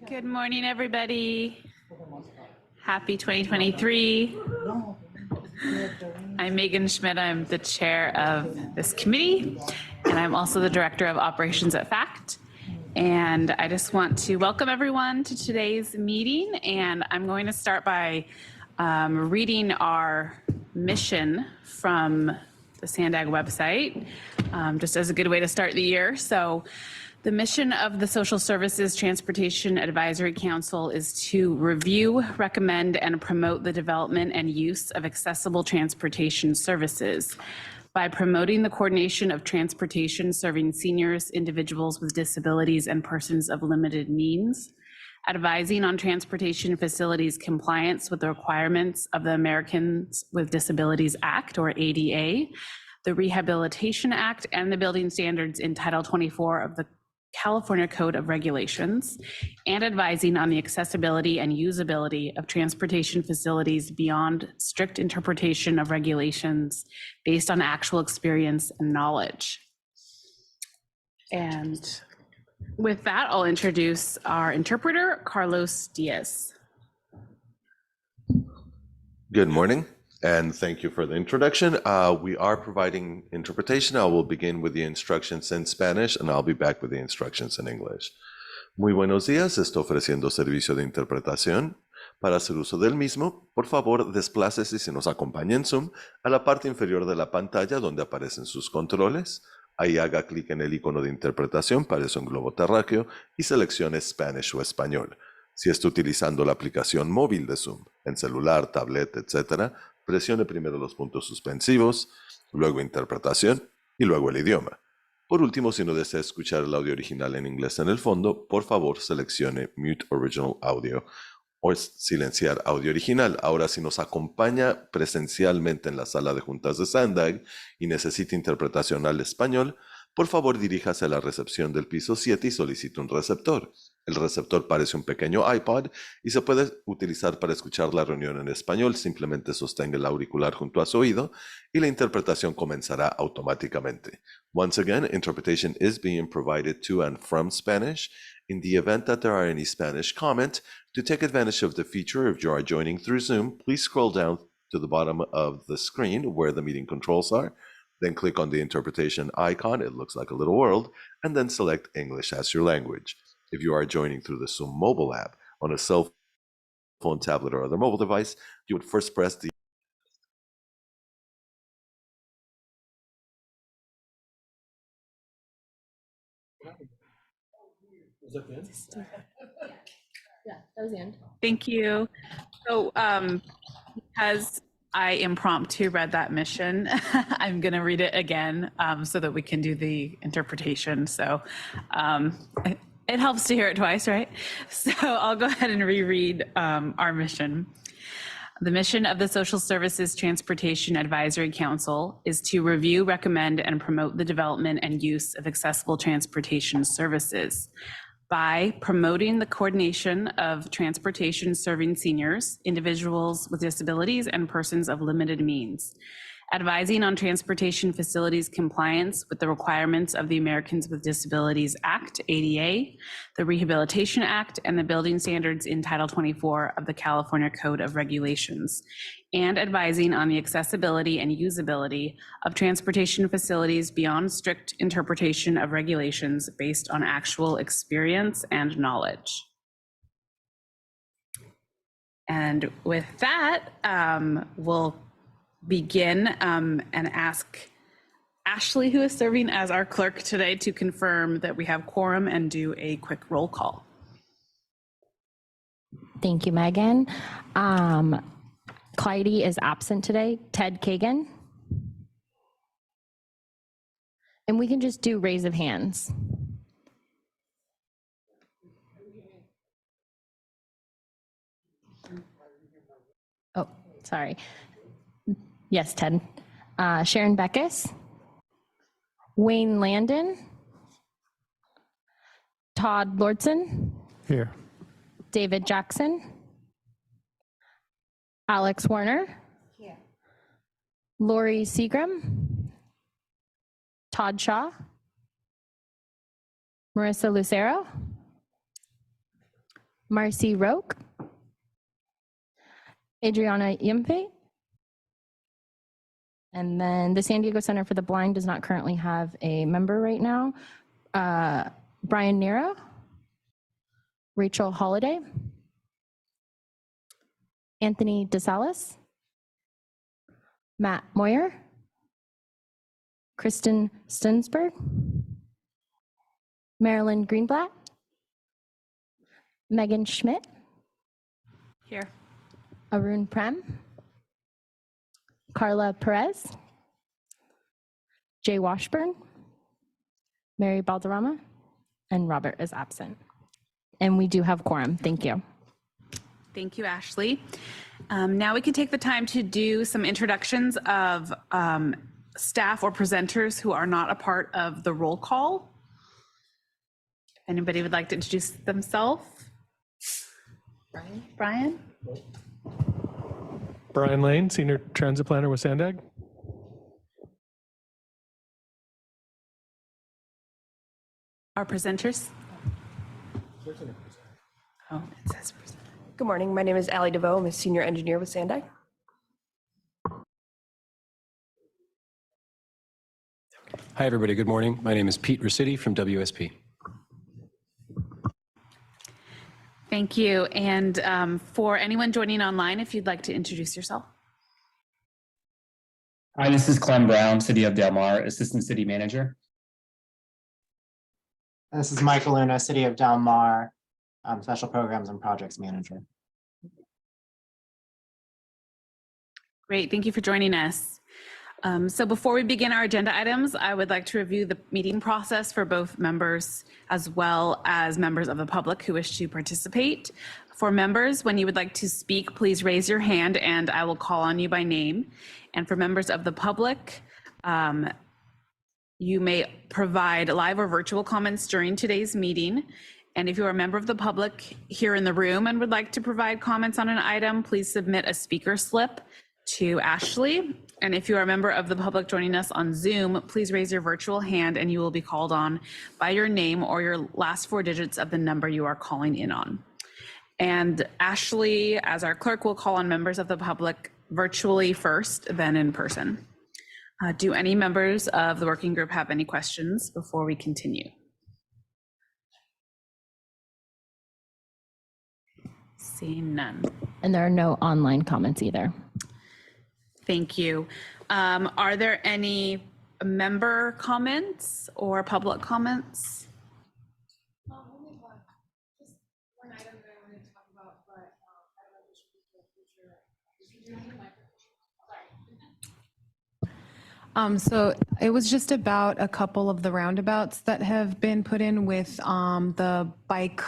Good morning, everybody. Happy 2023. I'm Megan Schmidt. I'm the chair of this committee, and I'm also the director of operations at FACT. And I just want to welcome everyone to today's meeting. And I'm going to start by reading our mission from the SANDAG website, just as a good way to start the year. So the mission of the Social Services Transportation Advisory Council is to review, recommend, and promote the development and use of accessible transportation services by promoting the coordination of transportation serving seniors, individuals with disabilities, and persons of limited means, advising on transportation facilities compliance with the requirements of the Americans with Disabilities Act, or ADA, the Rehabilitation Act, and the building standards in Title 24 of the California Code of Regulations, and advising on the accessibility and usability of transportation facilities beyond strict interpretation of regulations based on actual experience and knowledge. And with that, I'll introduce our interpreter, Carlos Diaz. Good morning, and thank you for the introduction. We are providing interpretation. I will begin with the instructions in Spanish, and I'll be back with the instructions in English. Muy buenos días, está ofreciendo servicio de interpretación. Para hacer uso del mismo, por favor, desplácese si nos acompaña en Zoom a la parte inferior de la pantalla donde aparecen sus controles. Ahí haga clic en el icono de interpretación, parece un globo terráqueo, y seleccione Spanish o español. Si está utilizando la aplicación móvil de Zoom, en celular, tablet, etc., presione primero los puntos suspensivos, luego interpretación y luego el idioma. Por último, si no desea escuchar el audio original en inglés en el fondo, por favor seleccione Mute Original Audio o silenciar audio original. Ahora, si nos acompaña presencialmente en la sala de juntas de SANDAG y necesita interpretación al español, por favor diríjase a la recepción del piso 7 y solicite un receptor. El receptor parece un pequeño iPod y se puede utilizar para escuchar la reunión en español. Simplemente sostenga el auricular junto a su oído y la interpretación comenzará automáticamente. Once again, interpretation is being provided to and from Spanish. In the event that there are any Spanish comment, to take advantage of the feature, if you are joining through Zoom, please scroll down to the bottom of the screen where the meeting controls are. Then click on the interpretation icon, it looks like a little world, and then select English as your language. If you are joining through the Zoom mobile app on a cell phone, tablet, or other mobile device, you would first press the Yeah, that was the end. Thank you. So because I impromptu read that mission, I'm going to read it again so that we can do the interpretation. So it helps to hear it twice, right? So I'll go ahead and reread our mission. The mission of the Social Services Transportation Advisory Council is to review, recommend, and promote the development and use of accessible transportation services by promoting the coordination of transportation serving seniors, individuals with disabilities, and persons of limited means, advising on transportation facilities compliance with the requirements of the Americans with Disabilities Act, ADA, the Rehabilitation Act, and the building standards in Title 24 of the California Code of Regulations, and advising on the accessibility and usability of transportation facilities beyond strict interpretation of regulations based on actual experience and knowledge. And with that, we'll begin and ask Ashley, who is serving as our clerk today, to confirm that we have quorum and do a quick roll call. Thank you, Megan. Clyde is absent today. Ted Kagan. And we can just do raise of hands. Oh, sorry. Yes, Ted. Sharon Beckus. Wayne Landon. Todd Lordson. Here. David Jackson. Alex Warner. Here. Lori Seagram. Todd Shaw. Marissa Lucero, Marcy Roque, Adriana Yempe. And then the San Diego Center for the Blind does not currently have a member right now. Brian Nero, Rachel Holiday, Anthony DeSalis, Matt Moyer, Kristen Stensberg, Marilyn Greenblatt, Megan Schmidt, Here. Arun Prem, Carla Perez, Jay Washburn, Mary Balderrama, and Robert is absent. And we do have quorum. Thank you. Thank you, Ashley. Now we can take the time to do some introductions of staff or presenters who are not a part of the roll call. If anybody would like to introduce themselves. Brian? Brian Lane, Senior Transit Planner with Sandag. Our presenters? Oh, it says presenter. Good morning. My name is Allie DeVoe. I'm a senior engineer with Sandag. Hi, everybody. Good morning. My name is Pete Rossetti from WSP. Thank you. And for anyone joining online, if you'd like to introduce yourself. Hi, this is Clem Brown, City of Del Mar, Assistant City Manager. This is Michael Luna, City of Del Mar, Special Programs and Projects Manager. Great, thank you for joining us. So before we begin our agenda items, I would like to review the meeting process for both members as well as members of the public who wish to participate. For members, when you would like to speak, please raise your hand and I will call on you by name. And for members of the public, you may provide live or virtual comments during today's meeting. And if you are a member of the public here in the room and would like to provide comments on an item, please submit a speaker slip to Ashley. And if you are a member of the public joining us on Zoom, please raise your virtual hand and you will be called on by your name or your last four digits of the number you are calling in on. And Ashley, as our clerk, will call on members of the public virtually first, then in person. Do any members of the working group have any questions before we continue? Seeing none. And there are no online comments either. Thank you. Are there any member comments or public comments? Only one. Just one item that I wanted to talk about, but I don't know if it should be for the future. So it was just about a couple of the roundabouts that have been put in with the bike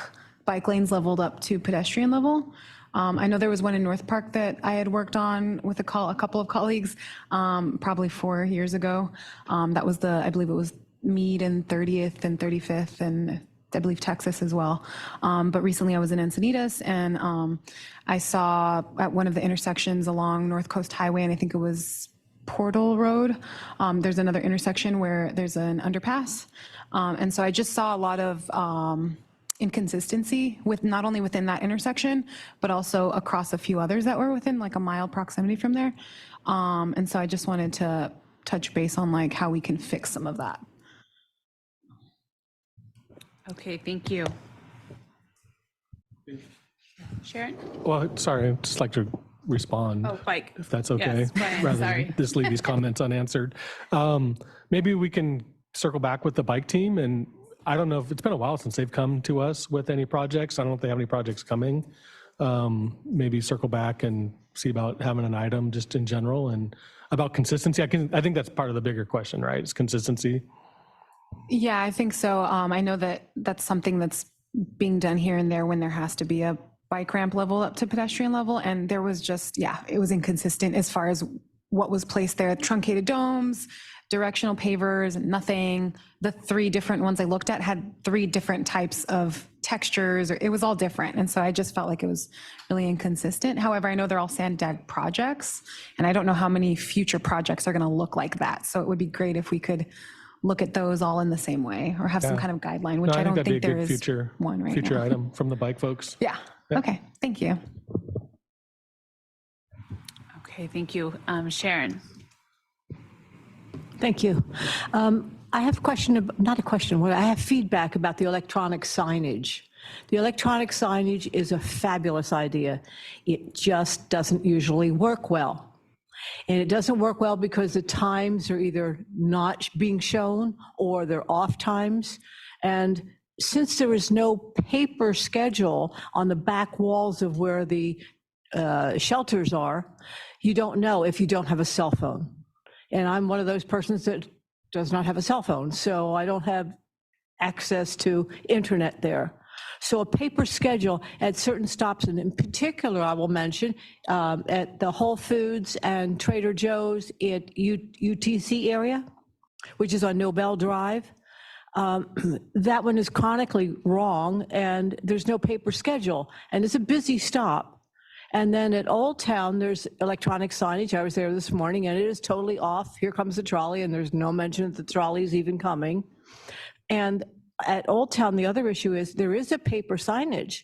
lanes leveled up to pedestrian level. I know there was one in North Park that I had worked on with a couple of colleagues probably 4 years ago. That was I believe it was Meade and 30th and 35th and I believe Texas as well. But recently I was in Encinitas and I saw at one of the intersections along North Coast Highway, and I think it was Portal Road, there's another intersection where there's an underpass. And so I just saw a lot of inconsistency with not only within that intersection, but also across a few others that were within like a mile proximity from there. And so I just wanted to touch base on like how we can fix some of that. Okay, thank you. Sharon? Well, sorry, I'd just like to respond. Oh, bike. If that's okay. Yes, Brian, rather sorry. than just leave these comments unanswered. Maybe we can circle back with the bike team, and I don't know if it's been a while since they've come to us with any projects. I don't know if they have any projects coming. Maybe circle back and see about having an item just in general and about consistency. I think that's part of the bigger question, right? It's consistency. Yeah, I think so. I know that that's something that's being done here and there when there has to be a bike ramp level up to pedestrian level. And there was just, it was inconsistent as far as what was placed there. Truncated domes, directional pavers, nothing. The 3 different ones I looked at had 3 different types of textures, or it was all different. And so I just felt like it was really inconsistent. However, I know they're all Sandag projects, and I don't know how many future projects are going to look like that. So it would be great if we could look at those all in the same way or have some Yeah. kind of guideline, which No, I don't that'd be a think there good is future, one right future now. item from the bike folks. Yeah. Okay. Thank you. Okay, thank you. Sharon. Thank you. I have a question, not a question, I have feedback about the electronic signage. The electronic signage is a fabulous idea. It just doesn't usually work well. And it doesn't work well because the times are either not being shown or they're off times. And since there is no paper schedule on the back walls of where the shelters are, you don't know if you don't have a cell phone. And I'm one of those persons that does not have a cell phone, so I don't have access to internet there. So a paper schedule at certain stops, and in particular, I will mention at the Whole Foods and Trader Joe's at UTC area, which is on Nobel Drive. That one is chronically wrong, and there's no paper schedule, and it's a busy stop. And then at Old Town, there's electronic signage. I was there this morning, and it is totally off. Here comes the trolley, and there's no mention that the trolley is even coming. And at Old Town, the other issue is there is a paper signage.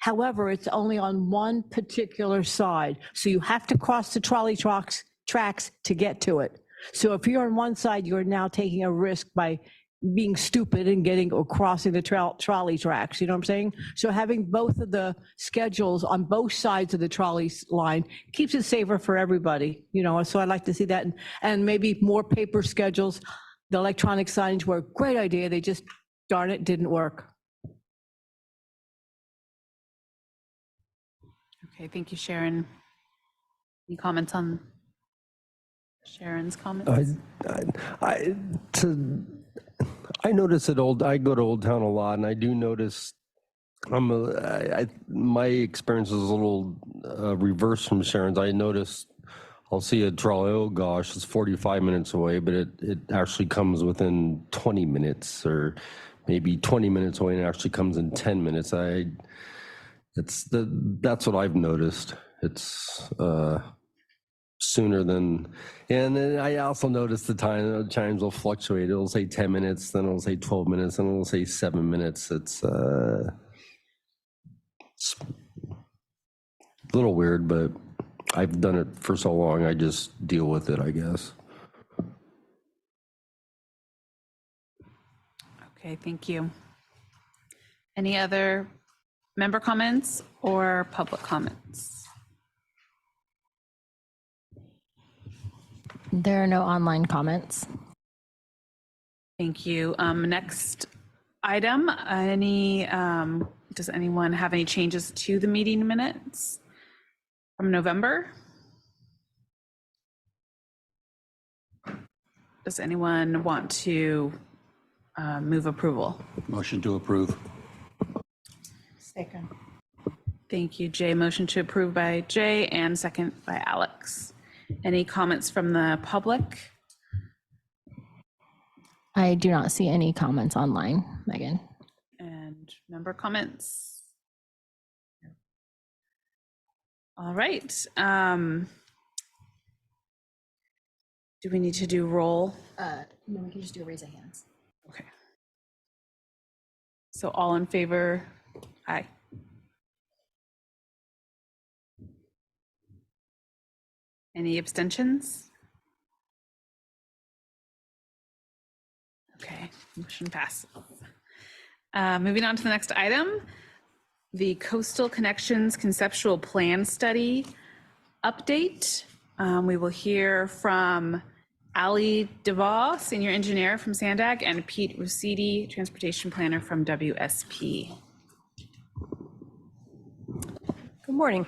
However, it's only on one particular side. So you have to cross the trolley tracks to get to it. So if you're on one side, you're now taking a risk by being stupid and getting or crossing the trolley tracks, you know what I'm saying? So having both of the schedules on both sides of the trolley line keeps it safer for everybody, you know, so I'd like to see that. And maybe more paper schedules. The electronic signage were a great idea, they just, darn it, didn't work. Okay, thank you, Sharon. Any comments on Sharon's comments? I notice I go to Old Town a lot, and I do notice my experience is a little reverse from Sharon's. I notice I'll see a trolley, oh gosh, it's 45 minutes away, but it actually comes within 20 minutes, or maybe 20 minutes away, and it actually comes in 10 minutes. That's what I've noticed. It's sooner than, and then I also noticed the times will fluctuate. It'll say 10 minutes, then it'll say 12 minutes, then it'll say 7 minutes. It's a little weird, but I've done it for so long, I just deal with it, I guess. Okay, thank you. Any other member comments or public comments? There are no online comments. Thank you. Next item, does anyone have any changes to the meeting minutes from November? Does anyone want to move approval? Motion to approve. Second. Thank you, Jay. Motion to approve by Jay and second by Alex. Any comments from the public? I do not see any comments online, Megan. And member comments? All right. Do we need to do roll? No, we can just do a raise of hands. Okay. So all in favor? Aye. Any abstentions? Okay, motion passes. Moving on to the next item, the Coastal Connections Conceptual Plan Study update. We will hear from Ali DeVaw, Senior Engineer from Sandag, and Pete Rusidi, Transportation Planner from WSP. Good morning.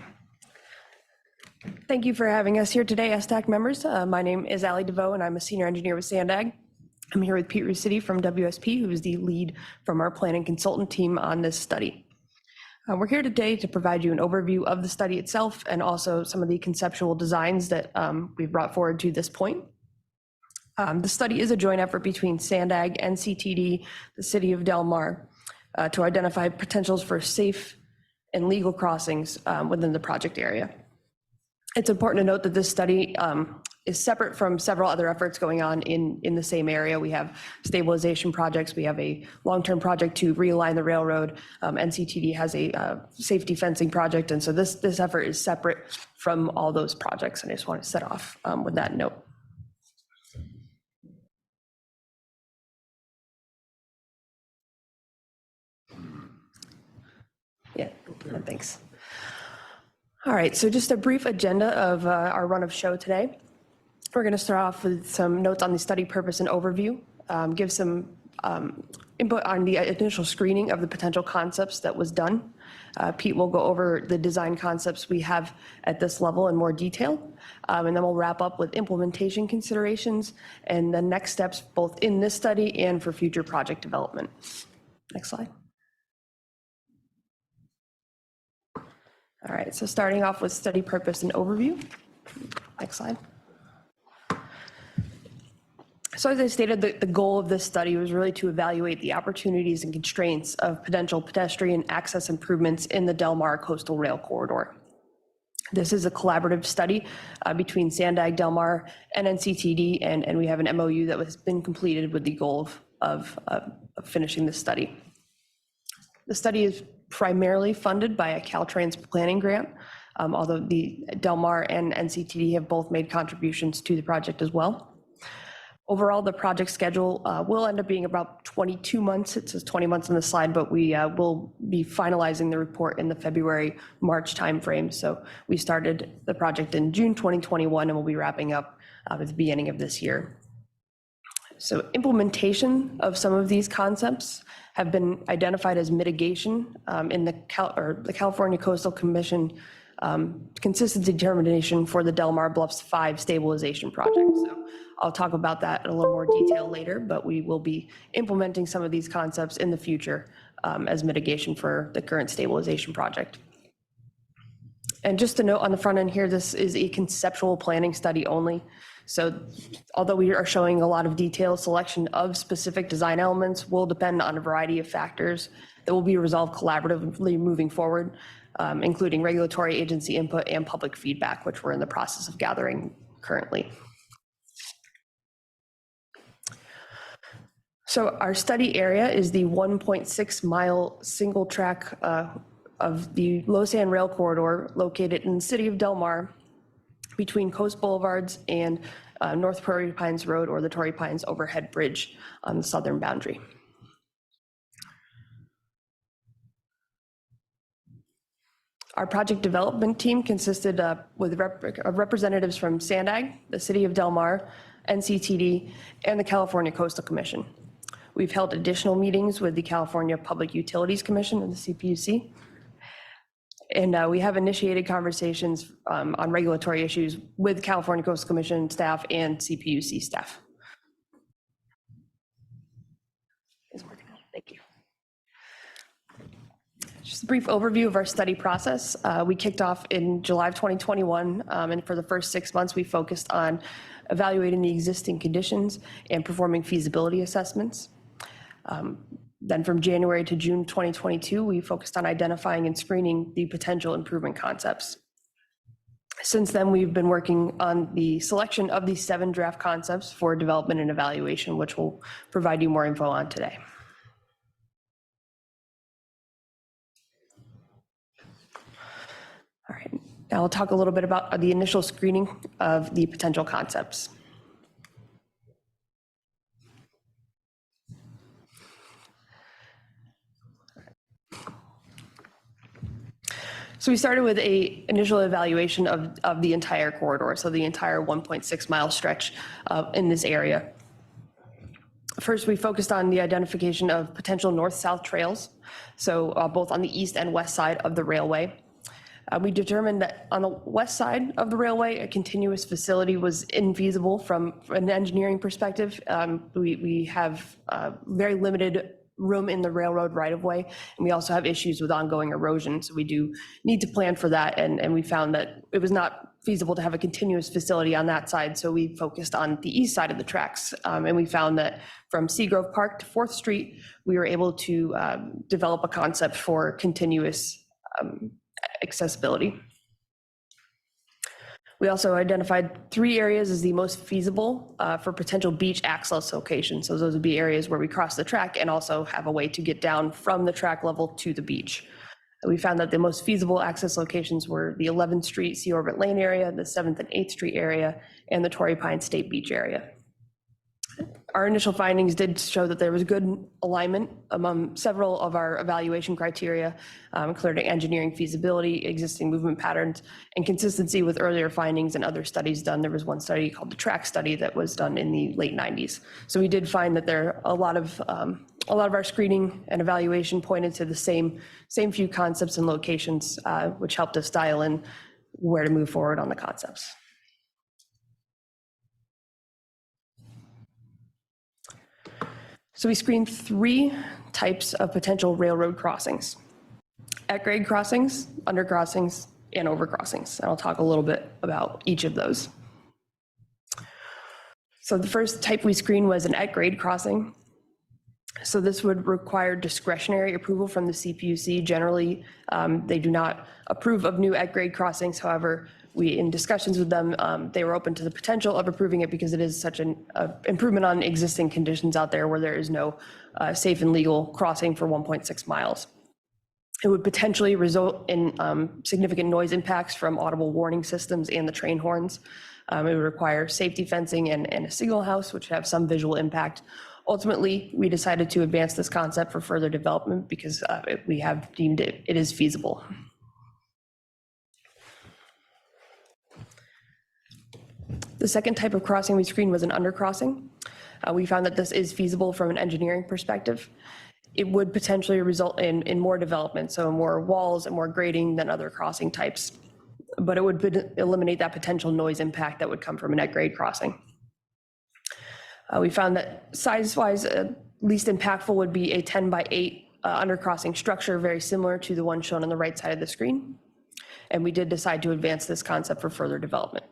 Thank you for having us here today, STAC members. My name is Ali DeVoe, and I'm a senior engineer with Sandag. I'm here with Pete Rusidi from WSP, who is the lead from our planning consultant team on this study. We're here today to provide you an overview of the study itself and also some of the conceptual designs that we've brought forward to this point. The study is a joint effort between Sandag, NCTD, the City of Del Mar, to identify potentials for safe and legal crossings within the project area. It's important to note that this study is separate from several other efforts going on in the same area. We have stabilization projects. We have a long-term project to realign the railroad. NCTD has a safety fencing project. And so this effort is separate from all those projects. And I just want to set off with that note. Yeah, thanks. All right, so just a brief agenda of our run of show today. We're going to start off with some notes on the study purpose and overview, give some input on the initial screening of the potential concepts that was done. Pete will go over the design concepts we have at this level in more detail, and then we'll wrap up with implementation considerations and the next steps both in this study and for future project development. Next slide. All right, so starting off with study purpose and overview. Next slide. So as I stated, the goal of this study was really to evaluate the opportunities and constraints of potential pedestrian access improvements in the Del Mar Coastal Rail Corridor. This is a collaborative study between Sandag, Del Mar, and NCTD, and we have an MOU that has been completed with the goal of finishing this study. The study is primarily funded by a Caltrans planning grant, although the Del Mar and NCTD have both made contributions to the project as well. Overall, the project schedule will end up being about 22 months. It says 20 months on the slide, but we will be finalizing the report in the February-March timeframe. So we started the project in June 2021, and we'll be wrapping up at the beginning of this year. So implementation of some of these concepts have been identified as mitigation in the California Coastal Commission consistent determination for the Del Mar Bluffs 5 stabilization project. So I'll talk about that in a little more detail later, but we will be implementing some of these concepts in the future as mitigation for the current stabilization project. And just to note on the front end here, this is a conceptual planning study only. So although we are showing a lot of detail, selection of specific design elements will depend on a variety of factors that will be resolved collaboratively moving forward, including regulatory agency input and public feedback, which we're in the process of gathering currently. So our study area is the 1.6 mile single track of the Losan Rail Corridor located in the city of Del Mar between Coast Boulevards and North Torrey Pines Road, or the Torrey Pines Overhead Bridge on the southern boundary. Our project development team consisted of representatives from Sandag, the city of Del Mar, NCTD, and the California Coastal Commission. We've held additional meetings with the California Public Utilities Commission and the CPUC. And we have initiated conversations on regulatory issues with California Coastal Commission staff and CPUC staff. Thank you. Just a brief overview of our study process. We kicked off in July of 2021, and for the first 6 months, we focused on evaluating the existing conditions and performing feasibility assessments. Then from January to June 2022, we focused on identifying and screening the potential improvement concepts. Since then, we've been working on the selection of these 7 draft concepts for development and evaluation, which we'll provide you more info on today. All right, now I'll talk a little bit about the initial screening of the potential concepts. So we started with an initial evaluation of the entire corridor, so the entire 1.6 mile stretch in this area. First, we focused on the identification of potential north-south trails, so both on the east and west side of the railway. We determined that on the west side of the railway, a continuous facility was infeasible from an engineering perspective. We have very limited room in the railroad right-of-way, and we also have issues with ongoing erosion, so we do need to plan for that, and we found that it was not feasible to have a continuous facility on that side, so we focused on the east side of the tracks, and we found that from Seagrove Park to 4th Street, we were able to develop a concept for continuous accessibility. We also identified 3 areas as the most feasible for potential beach access locations. So those would be areas where we cross the track and also have a way to get down from the track level to the beach. We found that the most feasible access locations were the 11th Street Sea Orbit Lane area, the 7th and 8th Street area, and the Torrey Pines State Beach area. Our initial findings did show that there was good alignment among several of our evaluation criteria, including engineering feasibility, existing movement patterns, and consistency with earlier findings and other studies done. There was one study called the TRACK study that was done in the late 90s. So we did find that there a lot of our screening and evaluation pointed to the same few concepts and locations, which helped us dial in where to move forward on the concepts. So we screened 3 types of potential railroad crossings: at-grade crossings, undercrossings, and overcrossings. And I'll talk a little bit about each of those. So the first type we screened was an at-grade crossing. So this would require discretionary approval from the CPUC. Generally, they do not approve of new at-grade crossings. However, in discussions with them, they were open to the potential of approving it because it is such an improvement on existing conditions out there where there is no safe and legal crossing for 1.6 miles. It would potentially result in significant noise impacts from audible warning systems and the train horns. It would require safety fencing and a signal house, which have some visual impact. Ultimately, we decided to advance this concept for further development because we have deemed it is feasible. The second type of crossing we screened was an undercrossing. We found that this is feasible from an engineering perspective. It would potentially result in more development, so more walls and more grading than other crossing types, but it would eliminate that potential noise impact that would come from an at-grade crossing. We found that size-wise, least impactful would be a 10 by 8 undercrossing structure, very similar to the one shown on the right side of the screen. And we did decide to advance this concept for further development.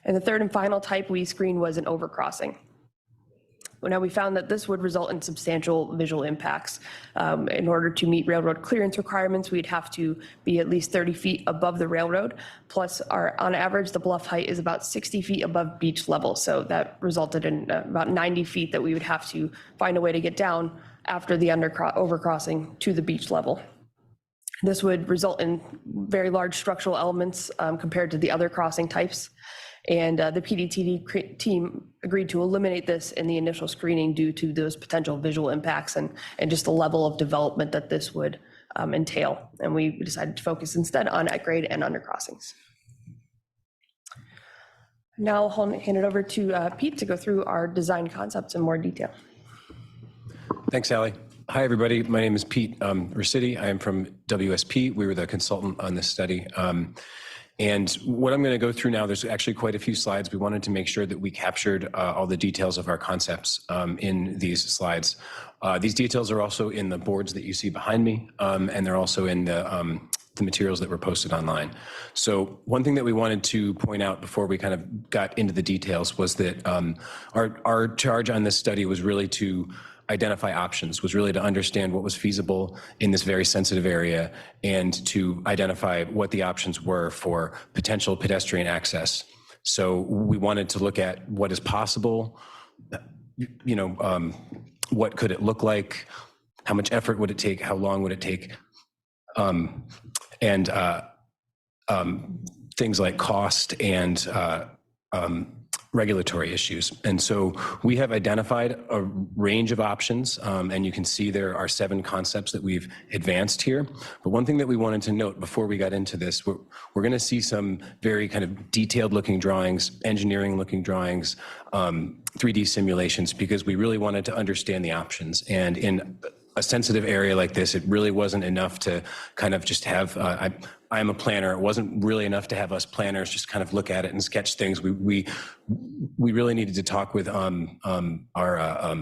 And the third and final type we screened was an overcrossing. Well, now we found that this would result in substantial visual impacts. In order to meet railroad clearance requirements, we'd have to be at least 30 feet above the railroad. Plus, on average, the bluff height is about 60 feet above beach level. So that resulted in about 90 feet that we would have to find a way to get down after the overcrossing to the beach level. This would result in very large structural elements compared to the other crossing types. And the PDTD team agreed to eliminate this in the initial screening due to those potential visual impacts and just the level of development that this would entail. And we decided to focus instead on at-grade and undercrossings. Now I'll hand it over to Pete to go through our design concepts in more detail. Thanks, Allie. Hi, everybody. My name is Pete Rossetti. I am from WSP. We were the consultant on this study. And what I'm going to go through now, there's actually quite a few slides. We wanted to make sure that we captured all the details of our concepts in these slides. These details are also in the boards that you see behind me, and they're also in the materials that were posted online. So one thing that we wanted to point out before we kind of got into the details was that our charge on this study was really to identify options, was really to understand what was feasible in this very sensitive area and to identify what the options were for potential pedestrian access. So we wanted to look at what is possible, what could it look like, how much effort would it take, how long would it take, and things like cost and regulatory issues. And so we have identified a range of options, and you can see there are 7 concepts that we've advanced here. But one thing that we wanted to note before we got into this, we're going to see some very kind of detailed looking drawings, engineering looking drawings, 3D simulations, because we really wanted to understand the options. And in a sensitive area like this, it really wasn't enough to kind of just have, I'm a planner. It wasn't really enough to have us planners just kind of look at it and sketch things. We really needed to talk with our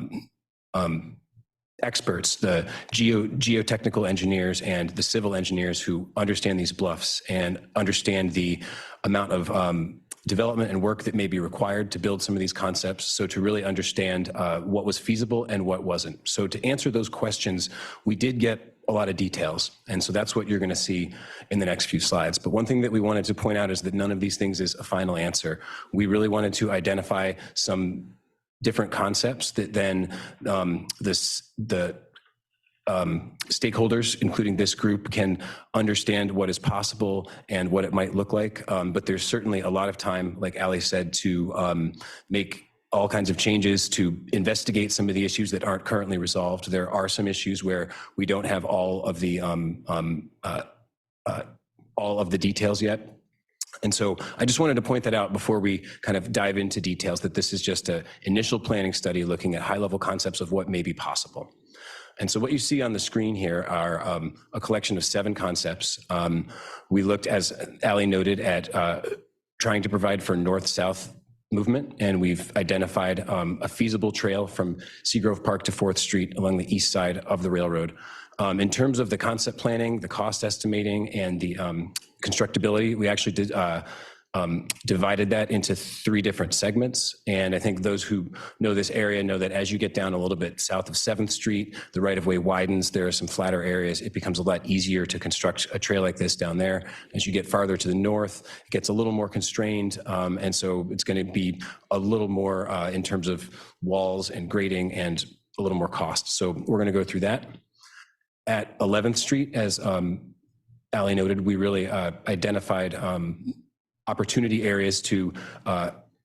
experts, the geotechnical engineers and the civil engineers who understand these bluffs and understand the amount of development and work that may be required to build some of these concepts. So to really understand what was feasible and what wasn't. So to answer those questions, we did get a lot of details. And so that's what you're going to see in the next few slides. But one thing that we wanted to point out is that none of these things is a final answer. We really wanted to identify some different concepts that then the stakeholders, including this group, can understand what is possible and what it might look like. But there's certainly a lot of time, like Ali said, to make all kinds of changes, to investigate some of the issues that aren't currently resolved. There are some issues where we don't have all of the details yet. And so I just wanted to point that out before we kind of dive into details, that this is just an initial planning study looking at high-level concepts of what may be possible. And so what you see on the screen here are a collection of 7 concepts. We looked, as Ali noted, at trying to provide for north-south movement, and we've identified a feasible trail from Seagrove Park to 4th Street along the east side of the railroad. In terms of the concept planning, the cost estimating, and the constructability, we actually did divided that into 3 different segments. And I think those who know this area know that as you get down a little bit south of 7th Street, the right-of-way widens. There are some flatter areas. It becomes a lot easier to construct a trail like this down there. As you get farther to the north, it gets a little more constrained. And so it's going to be a little more in terms of walls and grading and a little more cost. So we're going to go through that. At 11th Street, as Ali noted, we really identified opportunity areas to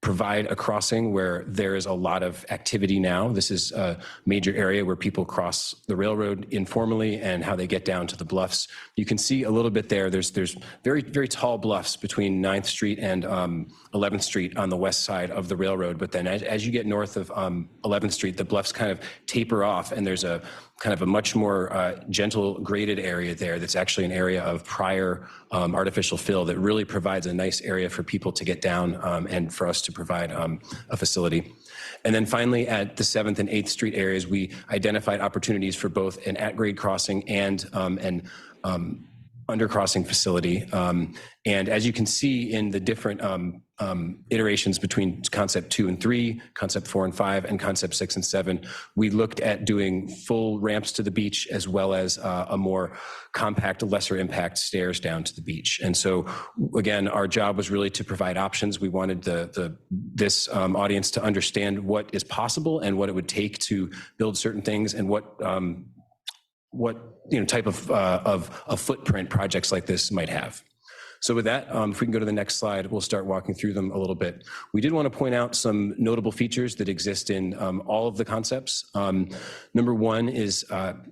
provide a crossing where there is a lot of activity now. This is a major area where people cross the railroad informally and how they get down to the bluffs. You can see a little bit there. There's very, very tall bluffs between 9th Street and 11th Street on the west side of the railroad. But then as you get north of 11th Street, the bluffs kind of taper off, and there's a kind of a much more gentle graded area there that's actually an area of prior artificial fill that really provides a nice area for people to get down and for us to provide a facility. And then finally, at the 7th and 8th Street areas, we identified opportunities for both an at-grade crossing and an undercrossing facility. And as you can see in the different iterations between concept 2 and 3, concept 4 and 5, and concept 6 and 7, we looked at doing full ramps to the beach as well as a more compact, lesser impact stairs down to the beach. And so again, our job was really to provide options. We wanted this audience to understand what is possible and what it would take to build certain things, and what type of footprint projects like this might have. So with that, if we can go to the next slide, we'll start walking through them a little bit. We did want to point out some notable features that exist in all of the concepts. Number 1 is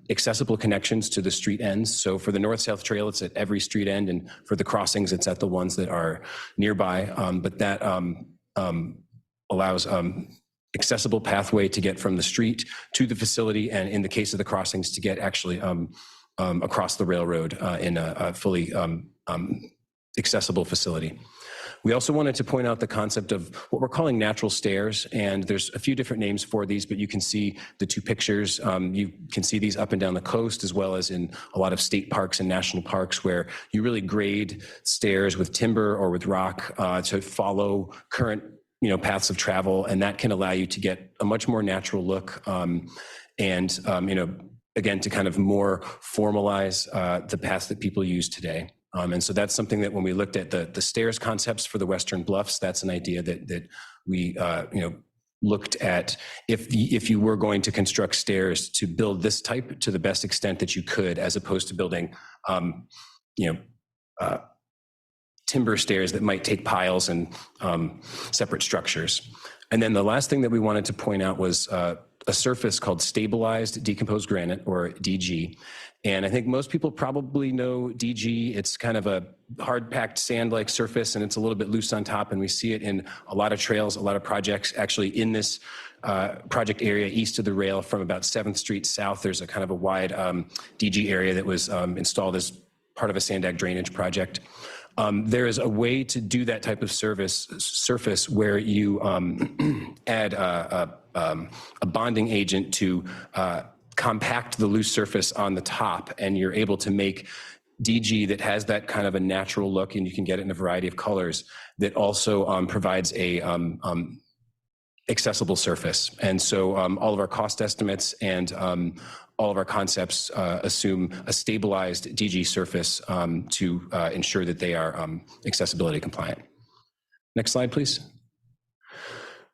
accessible connections to the street ends. So for the north-south trail, it's at every street end, and for the crossings, it's at the ones that are nearby. But that allows accessible pathway to get from the street to the facility, and in the case of the crossings, to get actually across the railroad in a fully accessible facility. We also wanted to point out the concept of what we're calling natural stairs, and there's a few different names for these, but you can see the 2 pictures. You can see these up and down the coast, as well as in a lot of state parks and national parks, where you really grade stairs with timber or with rock to follow current paths of travel, and that can allow you to get a much more natural look, and again, to kind of more formalize the paths that people use today. And so that's something that when we looked at the stairs concepts for the Western Bluffs, that's an idea that we looked at. If you were going to construct stairs, to build this type to the best extent that you could, as opposed to building timber stairs that might take piles and separate structures. And then the last thing that we wanted to point out was a surface called stabilized decomposed granite, or DG. And I think most people probably know DG. It's kind of a hard-packed sand-like surface, and it's a little bit loose on top, and we see it in a lot of trails, a lot of projects. Actually, in this project area east of the rail from about 7th Street south, there's a kind of a wide DG area that was installed as part of a Sandag drainage project. There is a way to do that type of surface where you add a bonding agent to compact the loose surface on the top, and you're able to make DG that has that kind of a natural look, and you can get it in a variety of colors, that also provides a accessible surface. And so all of our cost estimates and all of our concepts assume a stabilized DG surface to ensure that they are accessibility compliant. Next slide, please.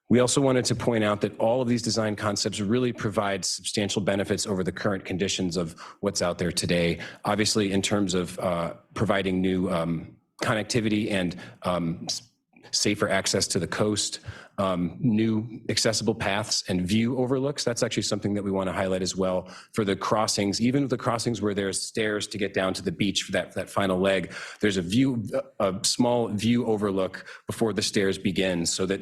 We also wanted to point out that all of these design concepts really provide substantial benefits over the current conditions of what's out there today. Obviously, in terms of providing new connectivity and safer access to the coast, new accessible paths and view overlooks. That's actually something that we want to highlight as well for the crossings. Even the crossings where there's stairs to get down to the beach for that final leg, there's a small view overlook before the stairs begin, so that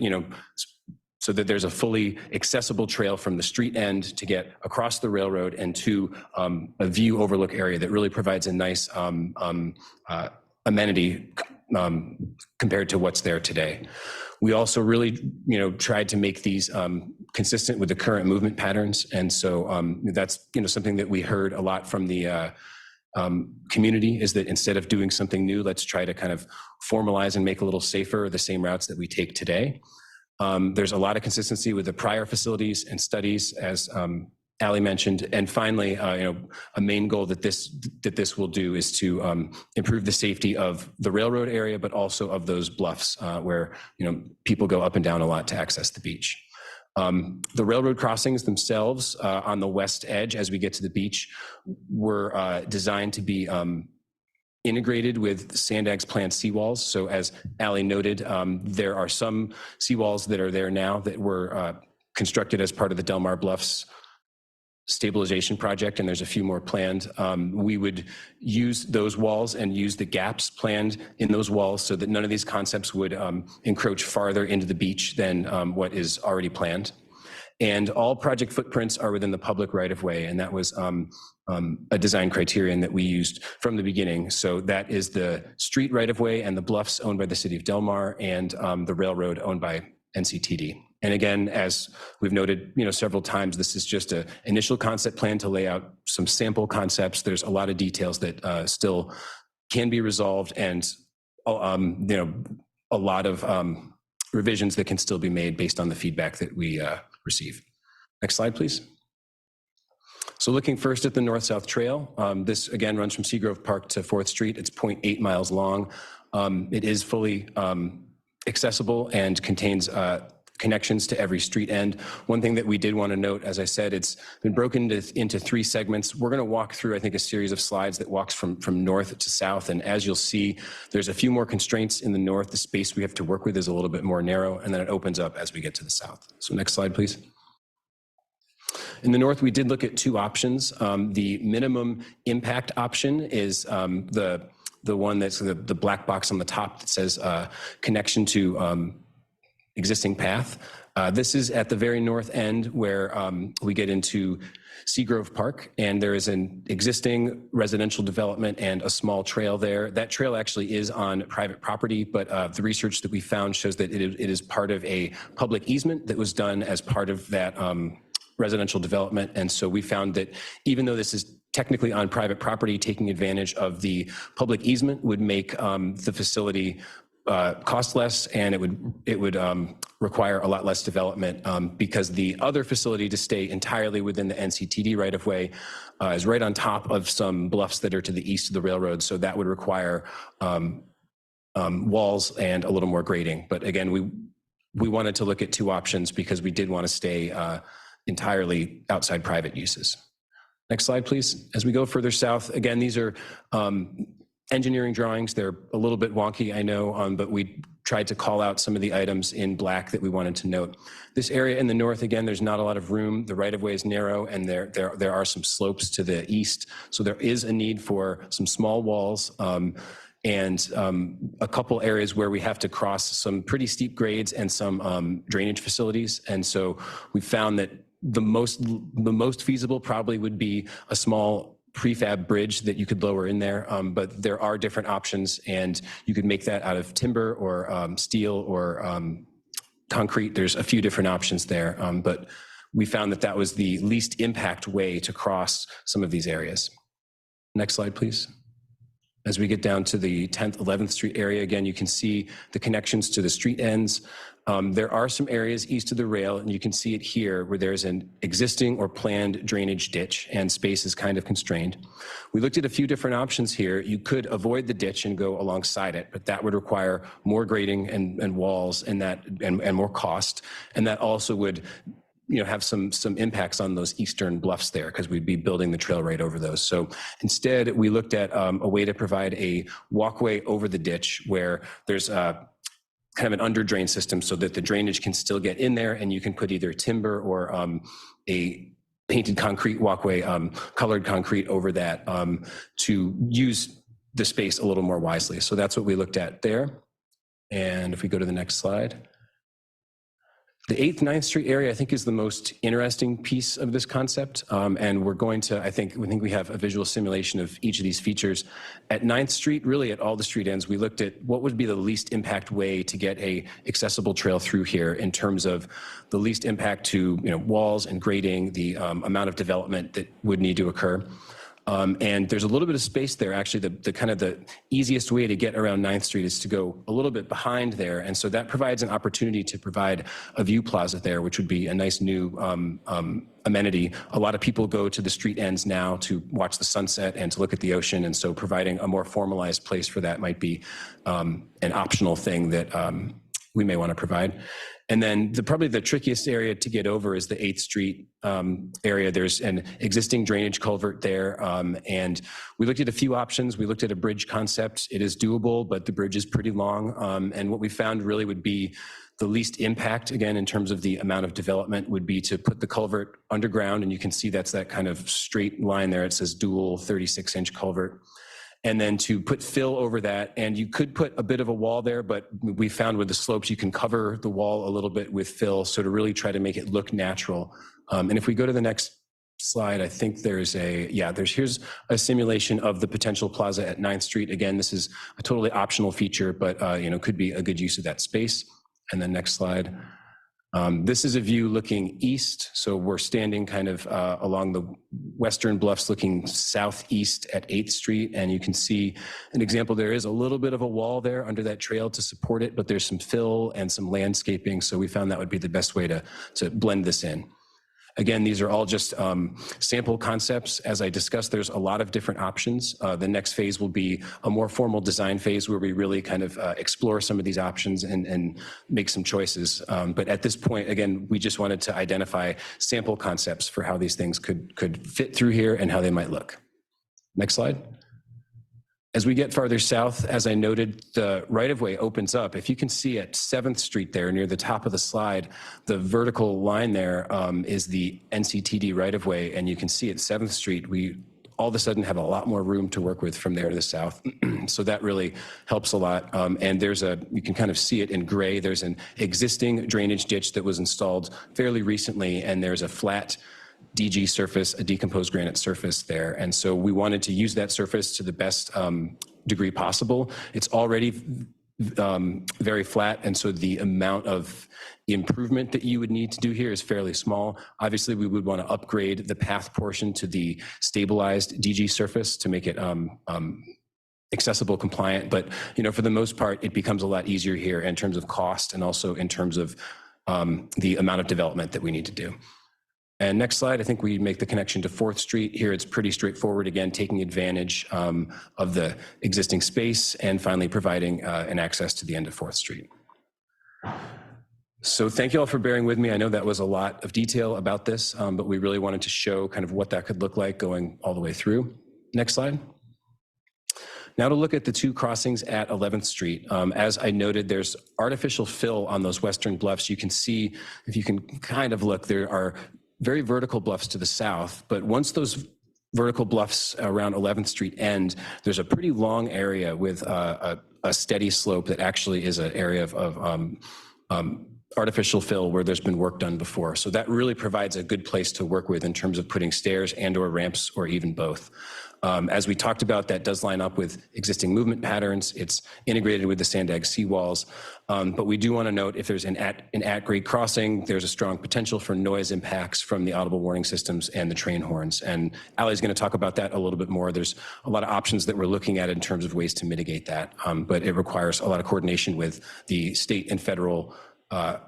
there's a fully accessible trail from the street end to get across the railroad and to a view overlook area that really provides a nice amenity compared to what's there today. We also really, tried to make these consistent with the current movement patterns. And so that's, something that we heard a lot from the community, is that instead of doing something new, let's try to kind of formalize and make a little safer the same routes that we take today. There's a lot of consistency with the prior facilities and studies, as Ali mentioned. And finally, a main goal that this will do is to improve the safety of the railroad area, but also of those bluffs where people go up and down a lot to access the beach. The railroad crossings themselves on the west edge, as we get to the beach, were designed to be integrated with Sandag's planned seawalls. So as Ali noted, there are some seawalls that are there now that were constructed as part of the Del Mar Bluffs stabilization project, and there's a few more planned. We would use those walls and use the gaps planned in those walls so that none of these concepts would encroach farther into the beach than what is already planned. And all project footprints are within the public right-of-way, and that was a design criterion that we used from the beginning. So that is the street right-of-way and the bluffs owned by the city of Del Mar, and the railroad owned by NCTD. And again, as we've noted, several times, this is just an initial concept plan to lay out some sample concepts. There's a lot of details that still can be resolved, and a lot of revisions that can still be made based on the feedback that we receive. Next slide, please. So looking first at the North-South Trail, this again runs from Seagrove Park to 4th Street. It's 0.8 miles long. It is fully accessible and contains connections to every street end. One thing that we did want to note, as I said, it's been broken into 3 segments. We're going to walk through, I think, a series of slides that walks from north to south. And as you'll see, there's a few more constraints in the north. The space we have to work with is a little bit more narrow, and then it opens up as we get to the south. So next slide, please. In the north, we did look at 2 options. The minimum impact option is the one that's the black box on the top that says connection to existing path. This is at the very north end where we get into Seagrove Park, and there is an existing residential development and a small trail there. That trail actually is on private property, but the research that we found shows that it is part of a public easement that was done as part of that residential development. And so we found that even though this is technically on private property, taking advantage of the public easement would make the facility cost less, and it would require a lot less development because the other facility to stay entirely within the NCTD right-of-way is right on top of some bluffs that are to the east of the railroad. So that would require walls and a little more grading. But again, we wanted to look at 2 options because we did want to stay entirely outside private uses. Next slide, please. As we go further south, again, these are engineering drawings. They're a little bit wonky, I know, but we tried to call out some of the items in black that we wanted to note. This area in the north, again, there's not a lot of room. The right-of-way is narrow, and there are some slopes to the east. So there is a need for some small walls and a couple areas where we have to cross some pretty steep grades and some drainage facilities. And so we found that the most feasible probably would be a small prefab bridge that you could lower in there, but there are different options, and you could make that out of timber or steel or concrete. There's a few different options there, but we found that that was the least impact way to cross some of these areas. Next slide, please. As we get down to the 10th, 11th Street area, again, you can see the connections to the street ends. There are some areas east of the rail, and you can see it here, where there's an existing or planned drainage ditch and space is kind of constrained. We looked at a few different options here. You could avoid the ditch and go alongside it, but that would require more grading and walls and more cost. And that also would have some impacts on those eastern bluffs there, because we'd be building the trail right over those. So instead, we looked at a way to provide a walkway over the ditch where there's kind of an under drain system so that the drainage can still get in there, and you can put either timber or a painted concrete walkway, colored concrete over that to use the space a little more wisely. So that's what we looked at there. And if we go to the next slide. The 8th, 9th Street area, I think, is the most interesting piece of this concept. And we're going to, I think we have a visual simulation of each of these features. At 9th Street, really at all the street ends, we looked at what would be the least impact way to get a accessible trail through here in terms of the least impact to walls and grading, the amount of development that would need to occur. And there's a little bit of space there. Actually, the kind of the easiest way to get around 9th Street is to go a little bit behind there. And so that provides an opportunity to provide a view plaza there, which would be a nice new amenity. A lot of people go to the street ends now to watch the sunset and to look at the ocean. And so providing a more formalized place for that might be an optional thing that we may want to provide. And then probably the trickiest area to get over is the 8th Street area. There's an existing drainage culvert there. And we looked at a few options. We looked at a bridge concept. It is doable, but the bridge is pretty long. And what we found really would be the least impact, again, in terms of the amount of development, would be to put the culvert underground. And you can see that's that kind of straight line there. It says dual 36-inch culvert. And then to put fill over that, and you could put a bit of a wall there, but we found with the slopes, you can cover the wall a little bit with fill, so to really try to make it look natural. And if we go to the next slide, I think here's a simulation of the potential plaza at 9th Street. Again, this is a totally optional feature, but could be a good use of that space. And then next slide. This is a view looking east. So we're standing kind of along the western bluffs looking southeast at 8th Street. And you can see an example. There is a little bit of a wall there under that trail to support it, but there's some fill and some landscaping. So we found that would be the best way to blend this in. Again, these are all just sample concepts. As I discussed, there's a lot of different options. The next phase will be a more formal design phase where we really kind of explore some of these options and make some choices. But at this point, again, we just wanted to identify sample concepts for how these things could fit through here and how they might look. Next slide. As we get farther south, as I noted, the right-of-way opens up. If you can see at 7th Street there near the top of the slide, the vertical line there is the NCTD right-of-way, and you can see at 7th Street, we all of a sudden have a lot more room to work with from there to the south. So that really helps a lot. And you can kind of see it in gray. There's an existing drainage ditch that was installed fairly recently, and there's a flat DG surface, a decomposed granite surface there. And so we wanted to use that surface to the best degree possible. It's already very flat, and so the amount of improvement that you would need to do here is fairly small. Obviously, we would want to upgrade the path portion to the stabilized DG surface to make it accessible, compliant. But for the most part, it becomes a lot easier here in terms of cost and also in terms of the amount of development that we need to do. And next slide, I think we make the connection to 4th Street. Here it's pretty straightforward, again, taking advantage of the existing space and finally providing an access to the end of 4th Street. So thank you all for bearing with me. I know that was a lot of detail about this, but we really wanted to show kind of what that could look like going all the way through. Next slide. Now to look at the two crossings at 11th Street. As I noted, there's artificial fill on those western bluffs. You can see, if you can kind of look, there are very vertical bluffs to the south, but once those vertical bluffs around 11th Street end, there's a pretty long area with a steady slope that actually is an area of artificial fill where there's been work done before. So that really provides a good place to work with in terms of putting stairs and or ramps or even both. As we talked about, that does line up with existing movement patterns. It's integrated with the Sandag seawalls. But we do want to note if there's an at-grade crossing, there's a strong potential for noise impacts from the audible warning systems and the train horns. And Allie's going to talk about that a little bit more. There's a lot of options that we're looking at in terms of ways to mitigate that. But it requires a lot of coordination with the state and federal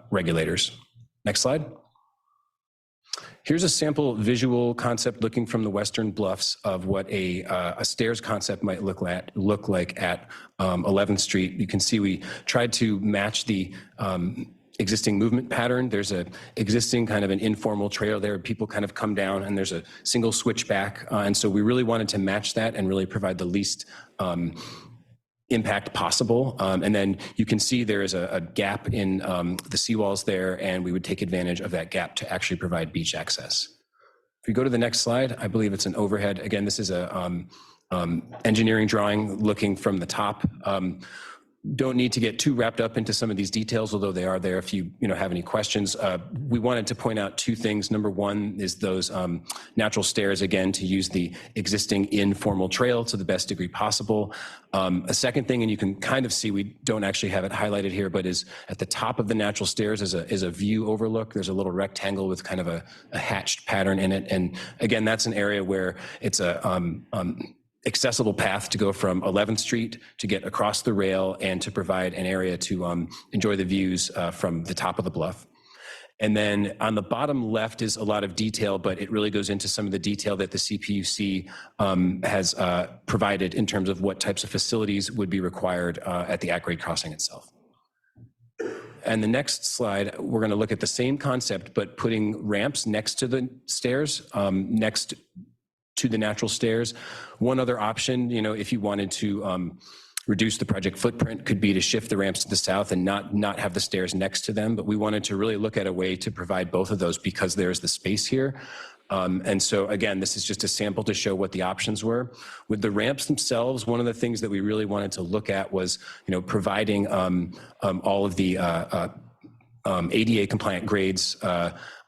regulators. Next slide. Here's a sample visual concept looking from the Western Bluffs of what a stairs concept might look like at 11th Street. You can see we tried to match the existing movement pattern. There's a existing kind of an informal trail there. People kind of come down and there's a single switchback. And so we really wanted to match that and really provide the least impact possible. And then you can see there is a gap in the seawalls there, and we would take advantage of that gap to actually provide beach access. If we go to the next slide, I believe it's an overhead. Again, this is a engineering drawing looking from the top. Don't need to get too wrapped up into some of these details, although they are there if you have any questions. We wanted to point out two things. Number one is those natural stairs, again, to use the existing informal trail to the best degree possible. A second thing, and you can kind of see, we don't actually have it highlighted here, but is at the top of the natural stairs is a view overlook. There's a little rectangle with kind of a hatched pattern in it. And again, that's an area where it's a accessible path to go from 11th Street to get across the rail and to provide an area to enjoy the views from the top of the bluff. And then on the bottom left is a lot of detail, but it really goes into some of the detail that the CPUC has provided in terms of what types of facilities would be required at the at-grade crossing itself. And the next slide, we're going to look at the same concept, but putting ramps next to the stairs, next to the natural stairs. One other option, if you wanted to reduce the project footprint, could be to shift the ramps to the south and not have the stairs next to them. But we wanted to really look at a way to provide both of those because there's the space here. And so again, this is just a sample to show what the options were. With the ramps themselves, one of the things that we really wanted to look at was, providing all of the ADA compliant grades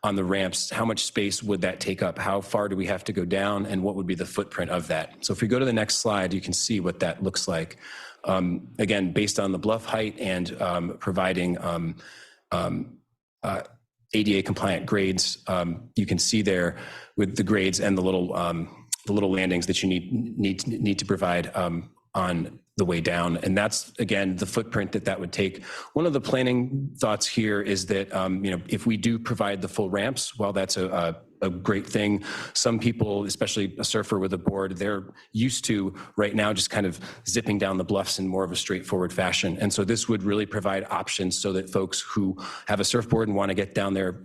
on the ramps. How much space would that take up? How far do we have to go down? And what would be the footprint of that? So if we go to the next slide, you can see what that looks like. Again, based on the bluff height and providing ADA compliant grades, you can see there with the grades and the little landings that you need to provide on the way down. And that's, again, the footprint that would take. One of the planning thoughts here is that, if we do provide the full ramps, while that's a great thing, some people, especially a surfer with a board, they're used to right now just kind of zipping down the bluffs in more of a straightforward fashion. And so this would really provide options so that folks who have a surfboard and want to get down there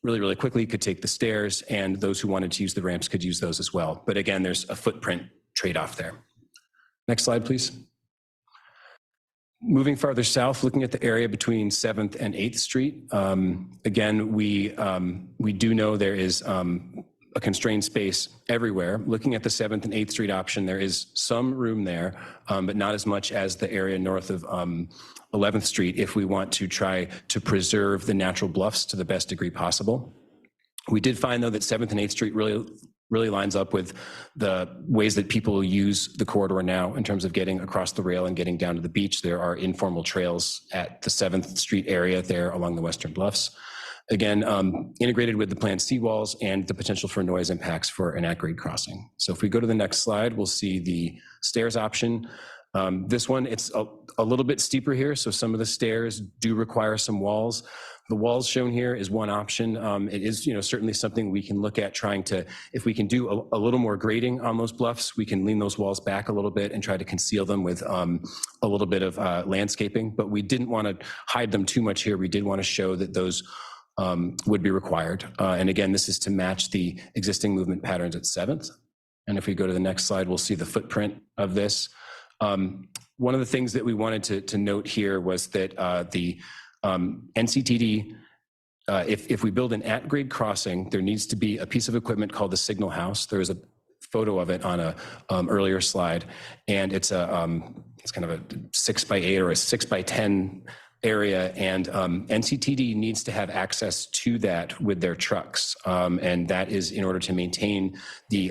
really, really quickly could take the stairs, and those who wanted to use the ramps could use those as well. But again, there's a footprint trade-off there. Next slide, please. Moving farther south, looking at the area between 7th and 8th Street. Again, we do know there is a constrained space everywhere. Looking at the 7th and 8th Street option, there is some room there, but not as much as the area north of 11th Street if we want to try to preserve the natural bluffs to the best degree possible. We did find, though, that 7th and 8th Street really lines up with the ways that people use the corridor now in terms of getting across the rail and getting down to the beach. There are informal trails at the 7th Street area there along the Western Bluffs. Again, integrated with the planned seawalls and the potential for noise impacts for an at-grade crossing. So if we go to the next slide, we'll see the stairs option. This one, it's a little bit steeper here, so some of the stairs do require some walls. The walls shown here is one option. It is, certainly something we can look at trying to, if we can do a little more grading on those bluffs, we can lean those walls back a little bit and try to conceal them with a little bit of landscaping. But we didn't want to hide them too much here. We did want to show that those would be required. And again, this is to match the existing movement patterns at 7th. And if we go to the next slide, we'll see the footprint of this. One of the things that we wanted to note here was that the NCTD, if we build an at-grade crossing, there needs to be a piece of equipment called the signal house. There is a photo of it on a earlier slide, and it's kind of a 6x8 or a 6x10 area, and NCTD needs to have access to that with their trucks, and that is in order to maintain the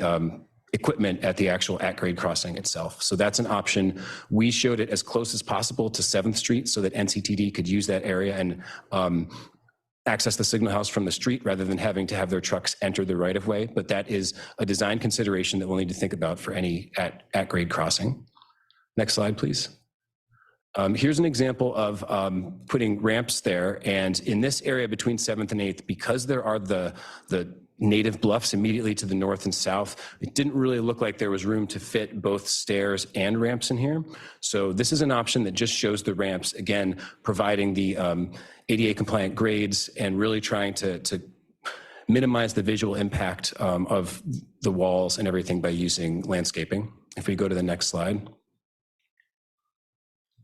equipment at the actual at-grade crossing itself. So that's an option. We showed it as close as possible to 7th Street so that NCTD could use that area and access the signal house from the street rather than having to have their trucks enter the right-of-way. But that is a design consideration that we'll need to think about for any at-grade crossing. Next slide, please. Here's an example of putting ramps there. And in this area between 7th and 8th, because there are the native bluffs immediately to the north and south, it didn't really look like there was room to fit both stairs and ramps in here. So this is an option that just shows the ramps, again, providing the ADA compliant grades and really trying to minimize the visual impact of the walls and everything by using landscaping. If we go to the next slide.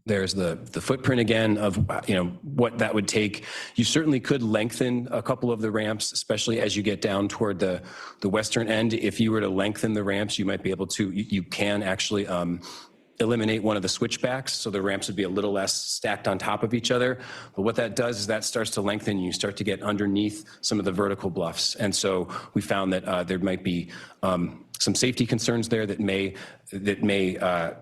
There's the footprint again of what that would take. You certainly could lengthen a couple of the ramps, especially as you get down toward the western end. If you were to lengthen the ramps, you might be able to, you can actually eliminate one of the switchbacks, so the ramps would be a little less stacked on top of each other. But what that does is that starts to lengthen, you start to get underneath some of the vertical bluffs. And so we found that there might be some safety concerns there that may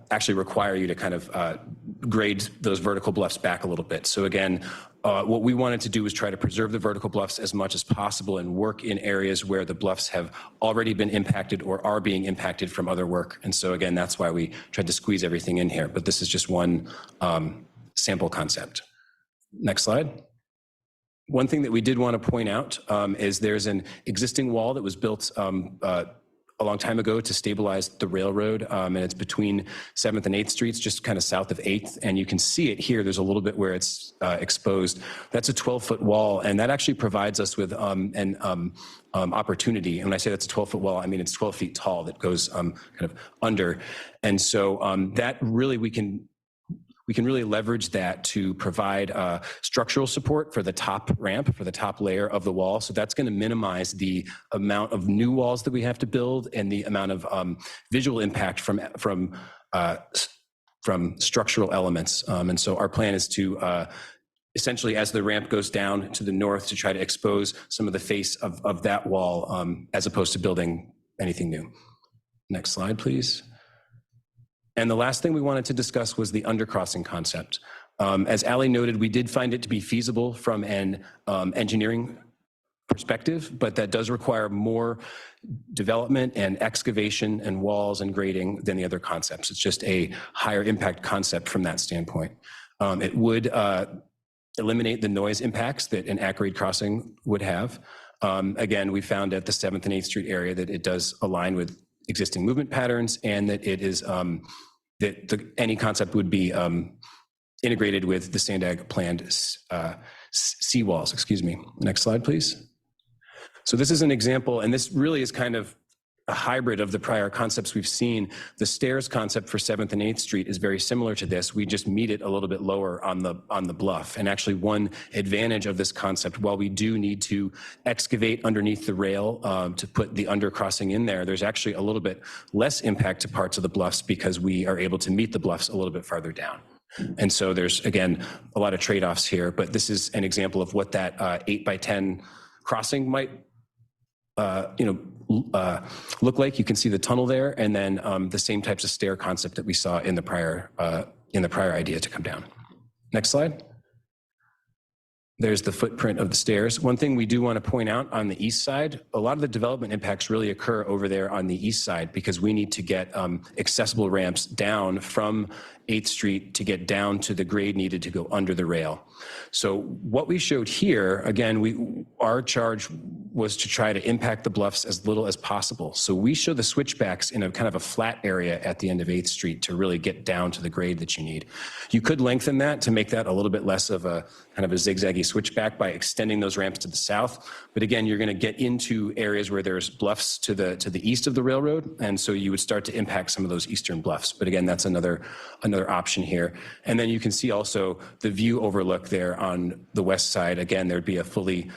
actually require you to kind of grade those vertical bluffs back a little bit. So again, what we wanted to do was try to preserve the vertical bluffs as much as possible and work in areas where the bluffs have already been impacted or are being impacted from other work. And so again, that's why we tried to squeeze everything in here, but this is just one sample concept. Next slide. One thing that we did want to point out is there's an existing wall that was built a long time ago to stabilize the railroad, and it's between 7th and 8th Streets, just kind of south of 8th, and you can see it here. There's a little bit where it's exposed. That's a 12-foot wall, and that actually provides us with an opportunity. And when I say that's a 12-foot wall, I mean it's 12 feet tall that goes kind of under. And so that really we can really leverage that to provide structural support for the top ramp, for the top layer of the wall. So that's going to minimize the amount of new walls that we have to build and the amount of visual impact from structural elements. And so our plan is to essentially, as the ramp goes down to the north, to try to expose some of the face of that wall as opposed to building anything new. Next slide, please. And the last thing we wanted to discuss was the undercrossing concept. As Ali noted, we did find it to be feasible from an engineering perspective, but that does require more development and excavation and walls and grading than the other concepts. It's just a higher impact concept from that standpoint. It would eliminate the noise impacts that an at-grade crossing would have. Again, we found at the 7th and 8th Street area that it does align with existing movement patterns, and that it is any concept would be integrated with the Sandag planned seawalls. Excuse me. Next slide, please. So this is an example, and this really is kind of a hybrid of the prior concepts we've seen. The stairs concept for 7th and 8th Street is very similar to this. We just meet it a little bit lower on the bluff. And actually one advantage of this concept, while we do need to excavate underneath the rail to put the undercrossing in there, there's actually a little bit less impact to parts of the bluffs because we are able to meet the bluffs a little bit farther down. And so there's, again, a lot of trade-offs here, but this is an example of what that 8x10 crossing might look like. You can see the tunnel there, and then the same types of stair concept that we saw in the prior idea to come down. Next slide. There's the footprint of the stairs. One thing we do want to point out on the east side, a lot of the development impacts really occur over there on the east side because we need to get accessible ramps down from 8th Street to get down to the grade needed to go under the rail. So what we showed here, again, our charge was to try to impact the bluffs as little as possible. So we show the switchbacks in a kind of a flat area at the end of 8th Street to really get down to the grade that you need. You could lengthen that to make that a little bit less of a kind of a zigzaggy switchback by extending those ramps to the south. But again, you're going to get into areas where there's bluffs to the east of the railroad. And so you would start to impact some of those eastern bluffs. But again, that's another option here. And then you can see also the view overlook there on the west side. Again, there'd be a fully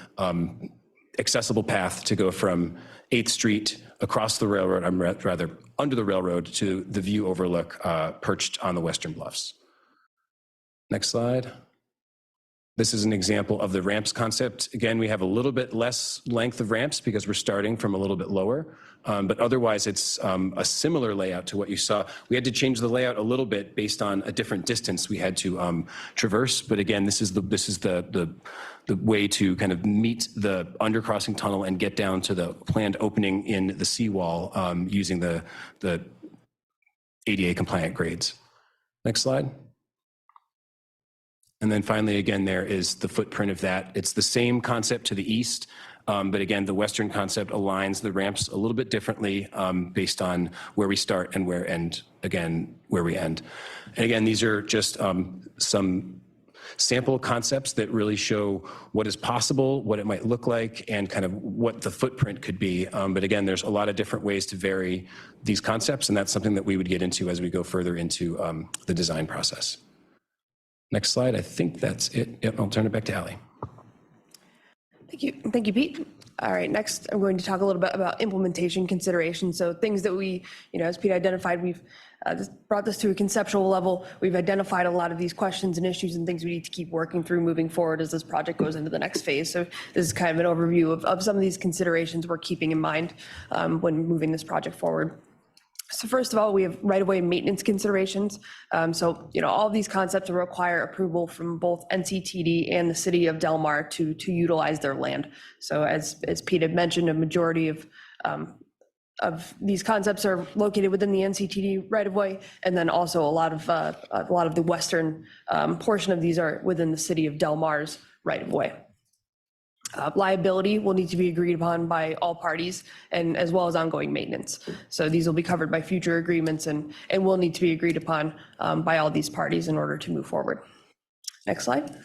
accessible path to go from 8th Street across the railroad, rather under the railroad, to the view overlook perched on the western bluffs. Next slide. This is an example of the ramps concept. Again, we have a little bit less length of ramps because we're starting from a little bit lower, but otherwise it's a similar layout to what you saw. We had to change the layout a little bit based on a different distance we had to traverse. But again, this is the way to kind of meet the undercrossing tunnel and get down to the planned opening in the seawall using the ADA compliant grades. Next slide. And then finally, again, there is the footprint of that. It's the same concept to the east, but again, the western concept aligns the ramps a little bit differently based on where we start and where we end. And again, these are just some sample concepts that really show what is possible, what it might look like, and kind of what the footprint could be. But again, there's a lot of different ways to vary these concepts, and that's something that we would get into as we go further into the design process. Next slide. I think that's it. Yep, I'll turn it back to Allie. Thank you, Pete. All right, next I'm going to talk a little bit about implementation considerations. So things that we, as Pete identified, we've just brought this to a conceptual level. We've identified a lot of these questions and issues and things we need to keep working through moving forward as this project goes into the next phase. So this is kind of an overview of some of these considerations we're keeping in mind when moving this project forward. So first of all, we have right-of-way maintenance considerations. So, all of these concepts will require approval from both NCTD and the city of Del Mar to utilize their land. So as Pete had mentioned, a majority of these concepts are located within the NCTD right-of-way, and then also a lot of the western portion of these are within the city of Del Mar's right-of-way. Liability will need to be agreed upon by all parties, and as well as ongoing maintenance. So these will be covered by future agreements and will need to be agreed upon by all these parties in order to move forward. Next slide.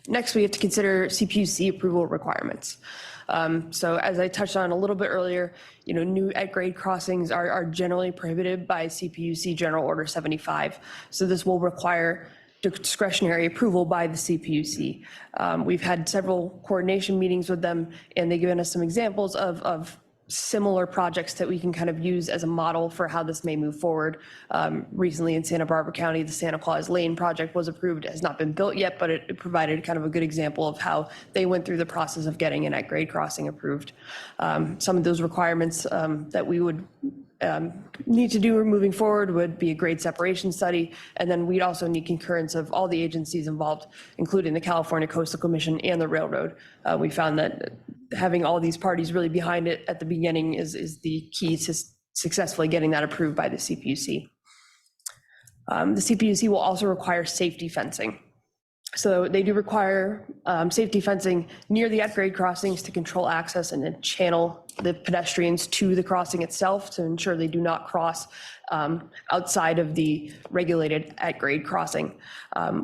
Next, we have to consider CPUC approval requirements. So as I touched on a little bit earlier, new at-grade crossings are generally prohibited by CPUC General Order 75. So this will require discretionary approval by the CPUC. We've had several coordination meetings with them, and they've given us some examples of similar projects that we can kind of use as a model for how this may move forward. Recently in Santa Barbara County, the Santa Claus Lane project was approved. It has not been built yet, but it provided kind of a good example of how they went through the process of getting an at-grade crossing approved. Some of those requirements that we would need to do moving forward would be a grade separation study, and then we'd also need concurrence of all the agencies involved, including the California Coastal Commission and the railroad. We found that having all these parties really behind it at the beginning is the key to successfully getting that approved by the CPUC. The CPUC will also require safety fencing. So they do require safety fencing near the at-grade crossings to control access and then channel the pedestrians to the crossing itself to ensure they do not cross outside of the regulated at-grade crossing.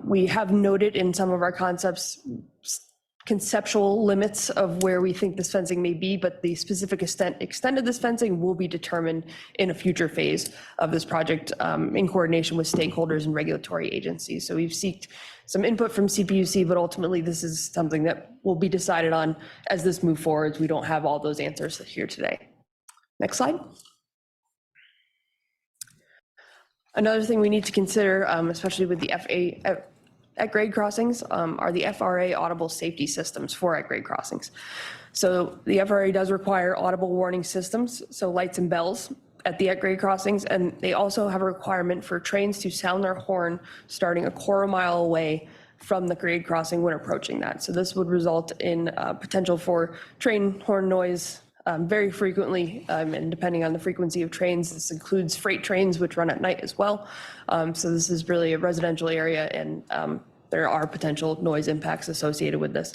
We have noted in some of our concepts conceptual limits of where we think this fencing may be, but the specific extent of this fencing will be determined in a future phase of this project in coordination with stakeholders and regulatory agencies. So we've sought some input from CPUC, but ultimately this is something that will be decided on as this moves forward. We don't have all those answers here today. Next slide. Another thing we need to consider, especially with the at-grade crossings, are the FRA audible safety systems for at-grade crossings. So the FRA does require audible warning systems, so lights and bells at the at-grade crossings, and they also have a requirement for trains to sound their horn starting a quarter mile away from the grade crossing when approaching that. So this would result in potential for train horn noise very frequently, and depending on the frequency of trains, this includes freight trains which run at night as well. So this is really a residential area, and there are potential noise impacts associated with this.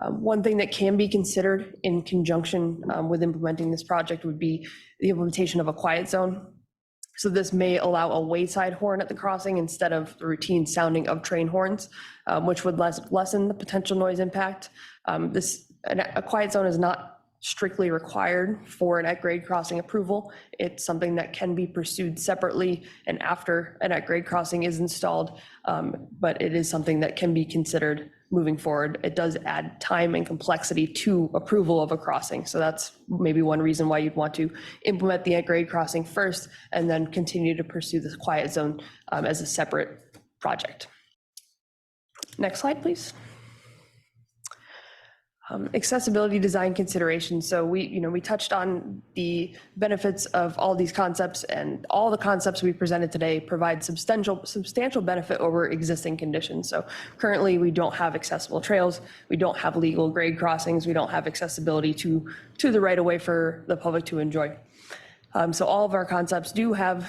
One thing that can be considered in conjunction with implementing this project would be the implementation of a quiet zone. So this may allow a wayside horn at the crossing instead of the routine sounding of train horns, which would lessen the potential noise impact. A quiet zone is not strictly required for an at-grade crossing approval. It's something that can be pursued separately and after an at-grade crossing is installed, but it is something that can be considered moving forward. It does add time and complexity to approval of a crossing. So that's maybe one reason why you'd want to implement the at-grade crossing first and then continue to pursue this quiet zone as a separate project. Next slide, please. Accessibility design considerations. So we touched on the benefits of all these concepts, and all the concepts we presented today provide substantial benefit over existing conditions. So currently we don't have accessible trails, we don't have legal grade crossings, we don't have accessibility to the right of way for the public to enjoy. So all of our concepts do have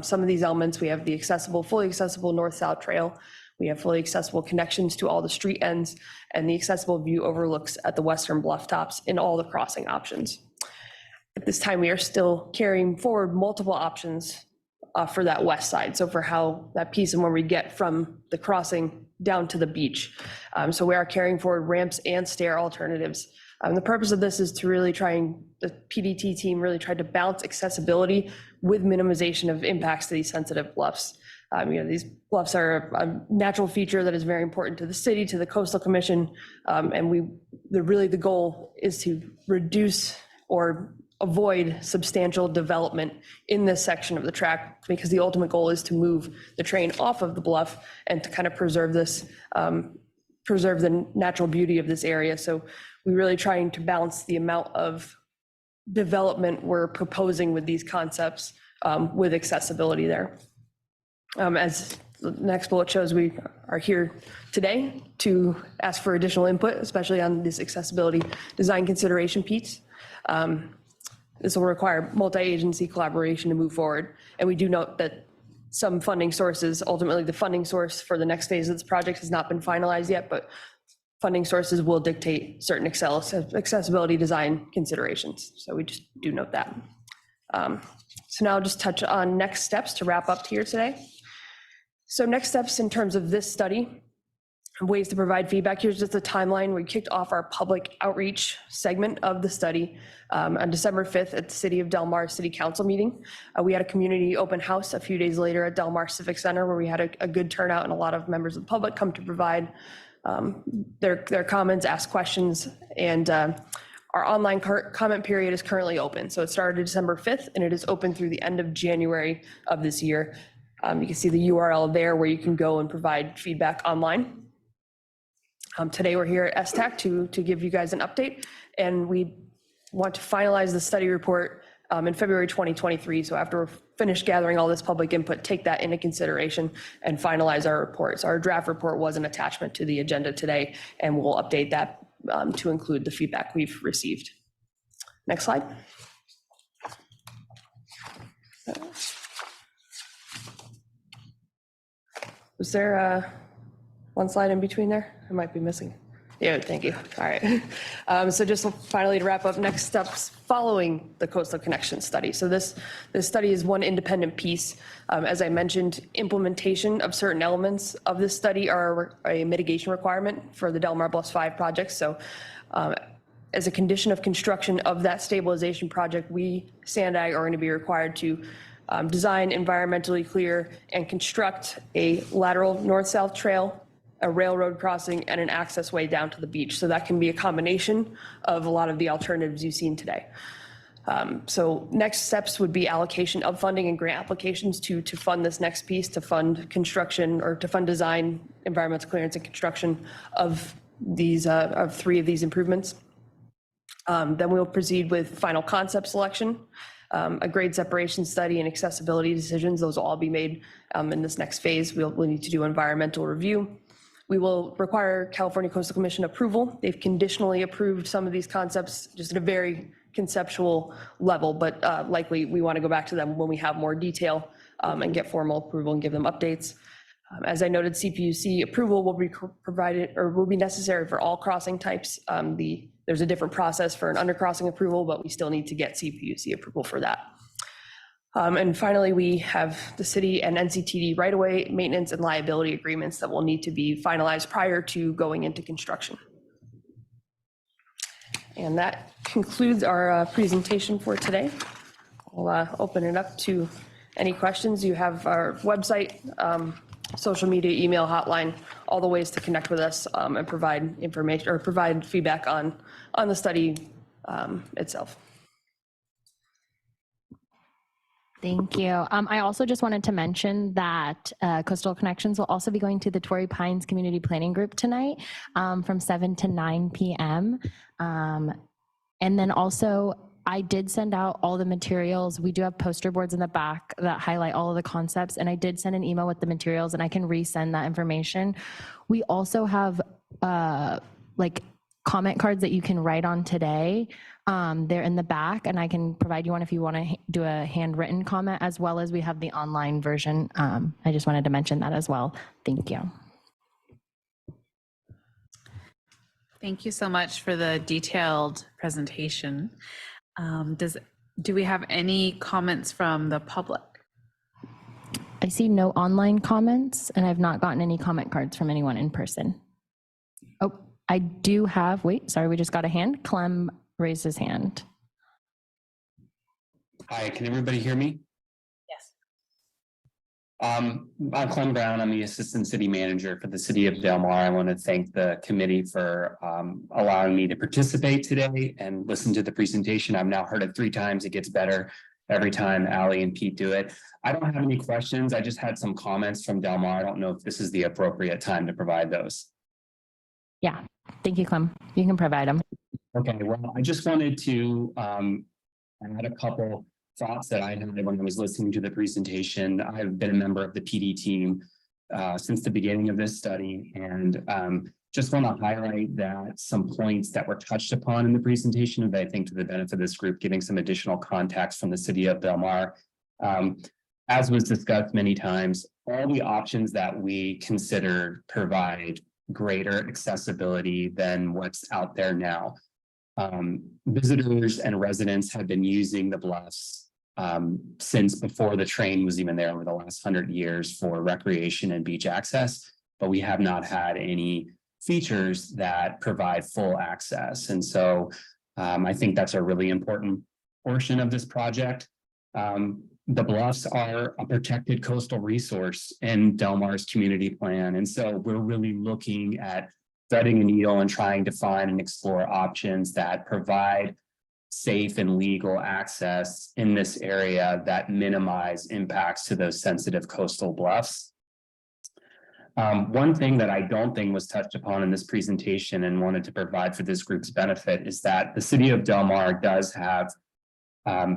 some of these elements. We have the fully accessible north-south trail. We have fully accessible connections to all the street ends, and the accessible view overlooks at the western bluff tops in all the crossing options. At this time, we are still carrying forward multiple options for that west side. So for how that piece and where we get from the crossing down to the beach. So we are carrying forward ramps and stair alternatives. The purpose of this is to really the PDT team really tried to balance accessibility with minimization of impacts to these sensitive bluffs. These bluffs are a natural feature that is very important to the city, to the Coastal Commission, and the goal is to reduce or avoid substantial development in this section of the track, because the ultimate goal is to move the train off of the bluff and to kind of preserve the natural beauty of this area. So we're really trying to balance the amount of development we're proposing with these concepts with accessibility there. As the next bullet shows, we are here today to ask for additional input, especially on this accessibility design consideration piece. This will require multi-agency collaboration to move forward. And we do note that some funding sources, ultimately the funding source for the next phase of this project has not been finalized yet, but funding sources will dictate certain accessibility design considerations. So we just do note that. So now I'll just touch on next steps to wrap up here today. So next steps in terms of this study, ways to provide feedback. Here's just a timeline. We kicked off our public outreach segment of the study on December 5th at the City of Del Mar City Council meeting. We had a community open house a few days later at Del Mar Civic Center, where we had a good turnout and a lot of members of the public come to provide their comments, ask questions, and our online comment period is currently open. So it started December 5th and it is open through the end of January of this year. You can see the URL there where you can go and provide feedback online. Today we're here at STAC to give you guys an update, and we want to finalize the study report in February 2023. So after we're finished gathering all this public input, take that into consideration and finalize our report. So our draft report was an attachment to the agenda today, and we'll update that to include the feedback we've received. Next slide. Was there one slide in between there? I might be missing. Yeah, thank you. All right. So just finally to wrap up, next steps following the Coastal Connection study. So this study is one independent piece. As I mentioned, implementation of certain elements of this study are a mitigation requirement for the Del Mar Bluffs 5 project. So as a condition of construction of that stabilization project, we, SANDAG, are going to be required to design environmentally clear and construct a lateral north-south trail, a railroad crossing, and an access way down to the beach. So that can be a combination of a lot of the alternatives you've seen today. So next steps would be allocation of funding and grant applications to fund this next piece, to fund construction or to fund design, environmental clearance, and construction of these of 3 of these improvements. Then we'll proceed with final concept selection, a grade separation study, and accessibility decisions. Those will all be made in this next phase. We'll need to do environmental review. We will require California Coastal Commission approval. They've conditionally approved some of these concepts just at a very conceptual level, but likely we want to go back to them when we have more detail and get formal approval and give them updates. As I noted, CPUC approval will be provided or will be necessary for all crossing types. There's a different process for an undercrossing approval, but we still need to get CPUC approval for that. And finally, we have the city and NCTD right-of-way maintenance and liability agreements that will need to be finalized prior to going into construction. And that concludes our presentation for today. I'll open it up to any questions. You have our website, social media, email, hotline, all the ways to connect with us and provide information or provide feedback on the study itself. Thank you. I also just wanted to mention that Coastal Connections will also be going to the Torrey Pines Community Planning Group tonight from 7 to 9 p.m. And then also, I did send out all the materials. We do have poster boards in the back that highlight all of the concepts, and I did send an email with the materials, and I can resend that information. We also have like comment cards that you can write on today. They're in the back, and I can provide you one if you want to do a handwritten comment, as well as we have the online version. I just wanted to mention that as well. Thank you. Thank you so much for the detailed presentation. Do we have any comments from the public? I see no online comments, and I've not gotten any comment cards from anyone in person. Oh, I do have, wait, sorry, we just got a hand. Clem raised his hand. Hi, can everybody hear me? Yes. I'm Clem Brown. I'm the Assistant City Manager for the City of Del Mar. I want to thank the committee for allowing me to participate today and listen to the presentation. I've now heard it 3 times. It gets better every time Allie and Pete do it. I don't have any questions. I just had some comments from Del Mar. I don't know if this is the appropriate time to provide those. Yeah, thank you, Clem. You can provide them. Okay, well, I just wanted to add a couple thoughts that I had when I was listening to the presentation. I've been a member of the PD team since the beginning of this study, and just want to highlight that some points that were touched upon in the presentation, that I think to the benefit of this group, giving some additional context from the City of Del Mar. As was discussed many times, all the options that we considered provide greater accessibility than what's out there now. Visitors and residents have been using the bluffs since before the train was even there over the last 100 years for recreation and beach access, but we have not had any features that provide full access. And so I think that's a really important portion of this project. The bluffs are a protected coastal resource in Del Mar's community plan. And so we're really looking at threading a needle and trying to find and explore options that provide safe and legal access in this area that minimize impacts to those sensitive coastal bluffs. One thing that I don't think was touched upon in this presentation and wanted to provide for this group's benefit is that the City of Del Mar does have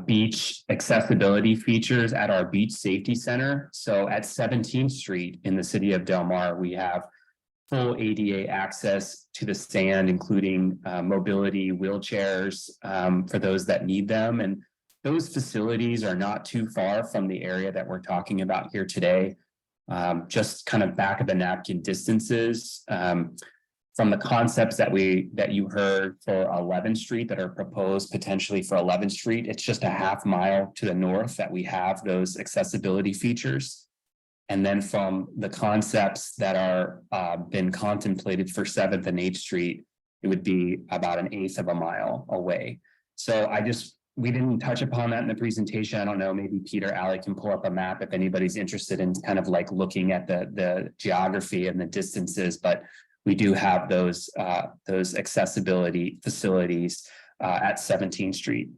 beach accessibility features at our Beach Safety Center. So at 17th Street in the City of Del Mar, we have full ADA access to the sand, including mobility wheelchairs for those that need them. And those facilities are not too far from the area that we're talking about here today, just kind of back of the napkin distances from the concepts that you heard for 11th Street that are proposed potentially for 11th Street. It's just a half mile to the north that we have those accessibility features. And then from the concepts that are been contemplated for 7th and 8th Street, it would be about 1/8 of a mile away. So we didn't touch upon that in the presentation. I don't know, maybe Peter, Allie can pull up a map if anybody's interested in kind of like looking at the geography and the distances, but we do have those accessibility facilities at 17th Street.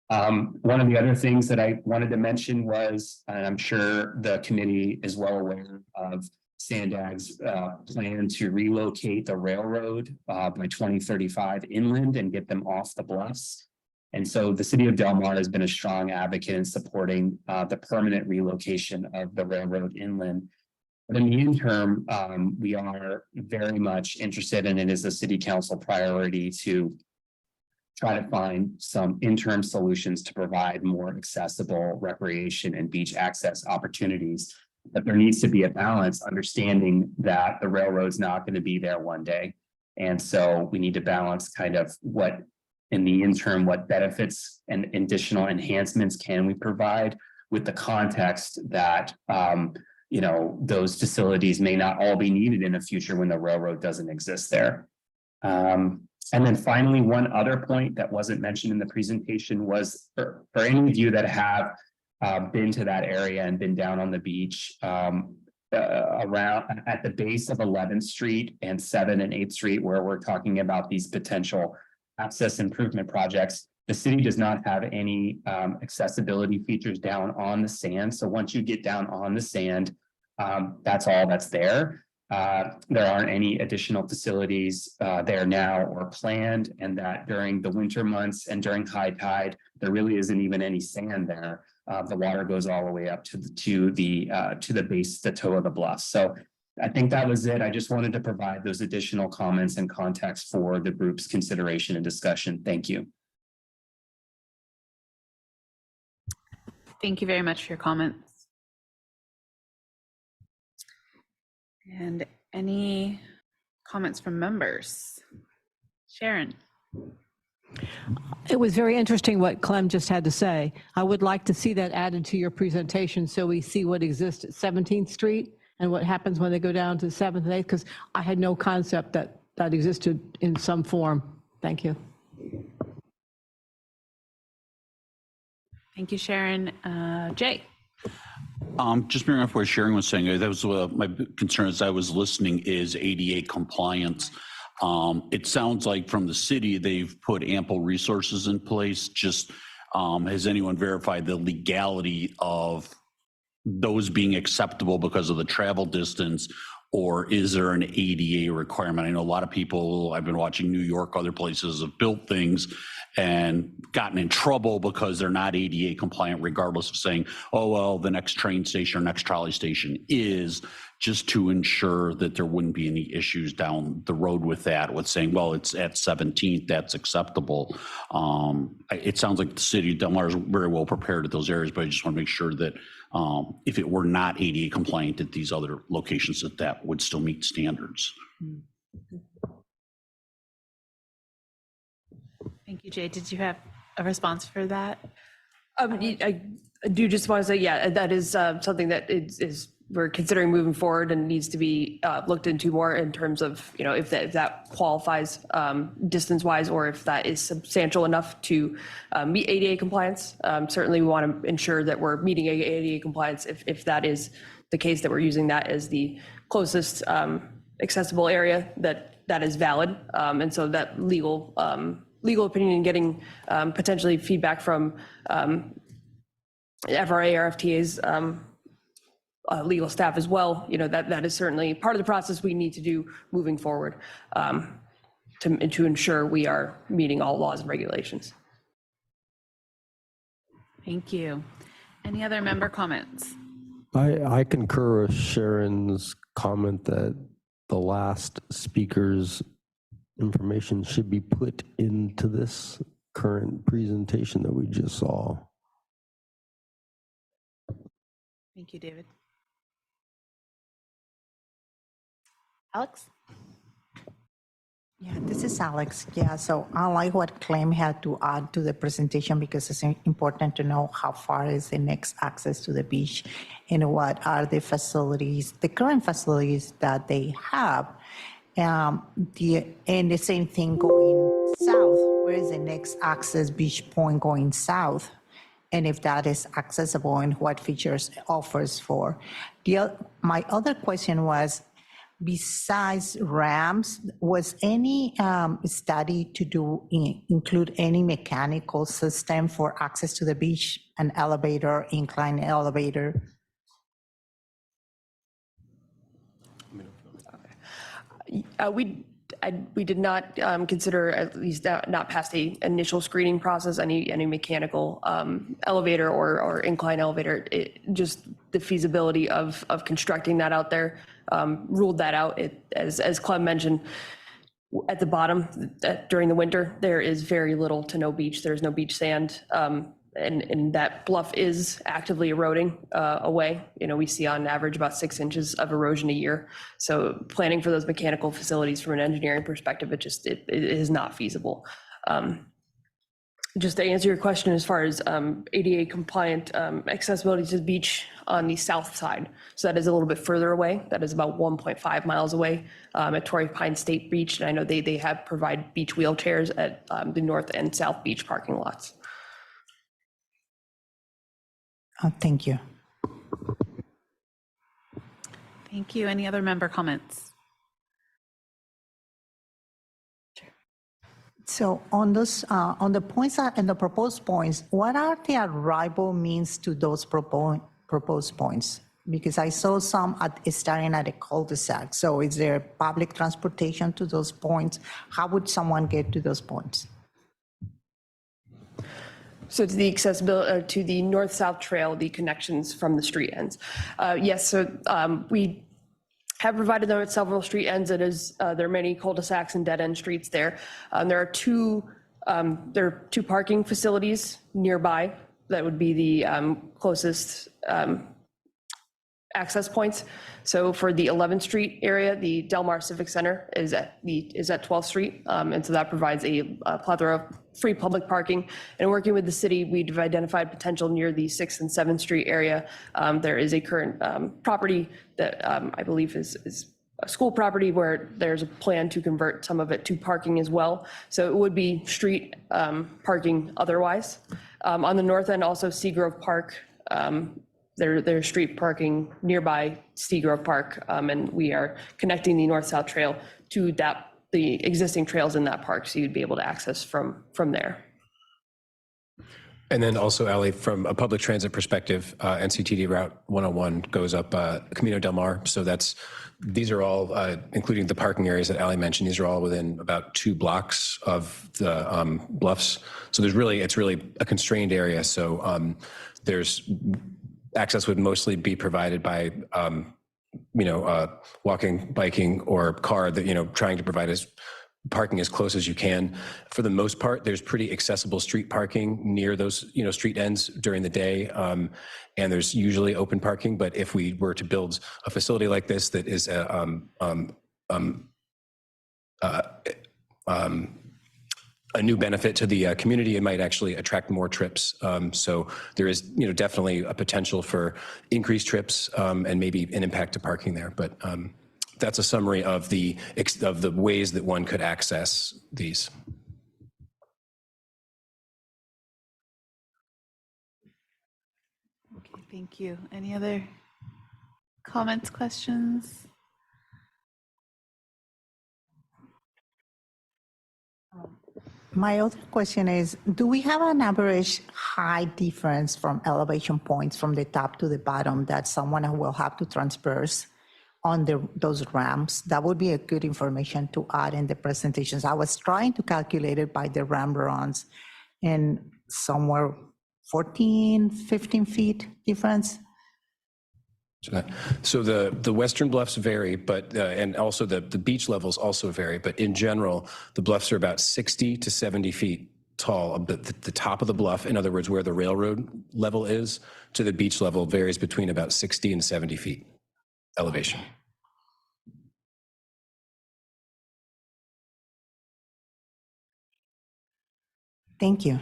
One of the other things that I wanted to mention was, and I'm sure the committee is well aware of Sandag's plan to relocate the railroad by 2035 inland and get them off the bluffs. And so the City of Del Mar has been a strong advocate in supporting the permanent relocation of the railroad inland. But in the interim, we are very much interested, and it is a city council priority to try to find some interim solutions to provide more accessible recreation and beach access opportunities. But there needs to be a balance, understanding that the railroad's not going to be there one day. And so we need to balance kind of what in the interim, what benefits and additional enhancements can we provide with the context that those facilities may not all be needed in the future when the railroad doesn't exist there. And then finally, one other point that wasn't mentioned in the presentation was for any of you that have been to that area and been down on the beach around at the base of 11th Street and 7th and 8th Street, where we're talking about these potential access improvement projects, The city does not have any accessibility features down on the sand. So once you get down on the sand, that's all that's there. There aren't any additional facilities there now or planned, and that during the winter months and during high tide, there really isn't even any sand there. The water goes all the way up to the base, the toe of the bluff. So I think that was it. I just wanted to provide those additional comments and context for the group's consideration and discussion. Thank you. Thank you very much for your comments. And any comments from members? Sharon. It was very interesting what Clem just had to say. I would like to see that added to your presentation so we see what exists at 17th Street and what happens when they go down to 7th and 8th, because I had no concept that that existed in some form. Thank you. Thank you, Sharon. Jay. Just mirroring off what Sharon was saying, that was my concern as I was listening is ADA compliance. It sounds like from the city, they've put ample resources in place. Just has anyone verified the legality of those being acceptable because of the travel distance, or is there an ADA requirement? I know a lot of people, I've been watching New York, other places have built things and gotten in trouble because they're not ADA compliant, regardless of saying, oh, well, the next train station or next trolley station is, just to ensure that there wouldn't be any issues down the road with that, with saying, well, it's at 17th, that's acceptable. It sounds like the city of Del Mar is very well prepared at those areas, but I just want to make sure that if it were not ADA compliant at these other locations, that would still meet standards. Thank you, Jay. Did you have a response for that? I do just want to say, yeah, that is something that is we're considering moving forward and needs to be looked into more in terms of, you know, if that qualifies distance wise, or if that is substantial enough to meet ADA compliance. Certainly we want to ensure that we're meeting ADA compliance if that is the case, that we're using that as the closest accessible area that is valid. And so that legal opinion and getting potentially feedback from FRA or FTA's legal staff as well, you know, that is certainly part of the process we need to do moving forward to ensure we are meeting all laws and regulations. Thank you. Any other member comments? I concur with Sharon's comment that the last speaker's information should be put into this current presentation that we just saw. Thank you, David. Alex? Yeah, this is Alex. Yeah, so I like what Clem had to add to the presentation, because it's important to know how far is the next access to the beach and what are the facilities, the current facilities that they have. And the same thing going south. Where is the next access beach point going south? And if that is accessible and what features it offers for. My other question was, besides ramps, was any study to include any mechanical system for access to the beach, an elevator, incline elevator? We did not consider, at least not past the initial screening process, any mechanical elevator or incline elevator. Just the feasibility of constructing that out there ruled that out. As Clem mentioned, at the bottom during the winter, there is very little to no beach. There's no beach sand. And that bluff is actively eroding away. You know, we see on average about 6 inches of erosion a year. So planning for those mechanical facilities from an engineering perspective, it is not feasible. Just to answer your question, as far as ADA compliant accessibility to the beach on the south side. So that is a little bit further away. That is about 1.5 miles away at Torrey Pines State Beach. And I know they have provide beach wheelchairs at the north and south beach parking lots. Thank you. Thank you. Any other member comments? So on those, on the points and the proposed points, what are the arrival means to those proposed points? Because I saw some starting at a cul-de-sac. So is there public transportation to those points? How would someone get to those points? So to the accessibility, to the north-south trail, the connections from the street ends. Yes, so we have provided them at several street ends. It is, there are many cul-de-sacs and dead-end streets there. There are two parking facilities nearby that would be the closest access points. So for the 11th Street area, the Del Mar Civic Center is at 12th Street. And so that provides a plethora of free public parking. And working with the city, we've identified potential near the 6th and 7th Street area. There is a current property that I believe is a school property where there's a plan to convert some of it to parking as well. So it would be street parking otherwise. On the north end, also Seagrove Park. There's street parking nearby Seagrove Park, and we are connecting the north-south trail to the existing trails in that park, so you'd be able to access from there. And then also, Ali, from a public transit perspective, NCTD Route 101 goes up Camino Del Mar. So these are all, including the parking areas that Ali mentioned, these are all within about 2 blocks of the bluffs. So it's really a constrained area. So access would mostly be provided by, walking, biking, or car that, trying to provide parking as close as you can. For the most part, there's pretty accessible street parking near those, street ends during the day. And there's usually open parking, but if we were to build a facility like this that is a new benefit to the community, it might actually attract more trips. So there is, definitely a potential for increased trips and maybe an impact to parking there. But that's a summary of the ways that one could access these. Okay, thank you. Any other comments, questions? My other question is, do we have an average height difference from elevation points from the top to the bottom that someone will have to transverse on those ramps? That would be a good information to add in the presentations. I was trying to calculate it by the ramp runs and somewhere 14, 15 feet difference. So the Western bluffs vary, but and also the beach levels also vary. But in general, the bluffs are about 60 to 70 feet tall. The top of the bluff, in other words, where the railroad level is, to the beach level varies between about 60 and 70 feet elevation. Thank you.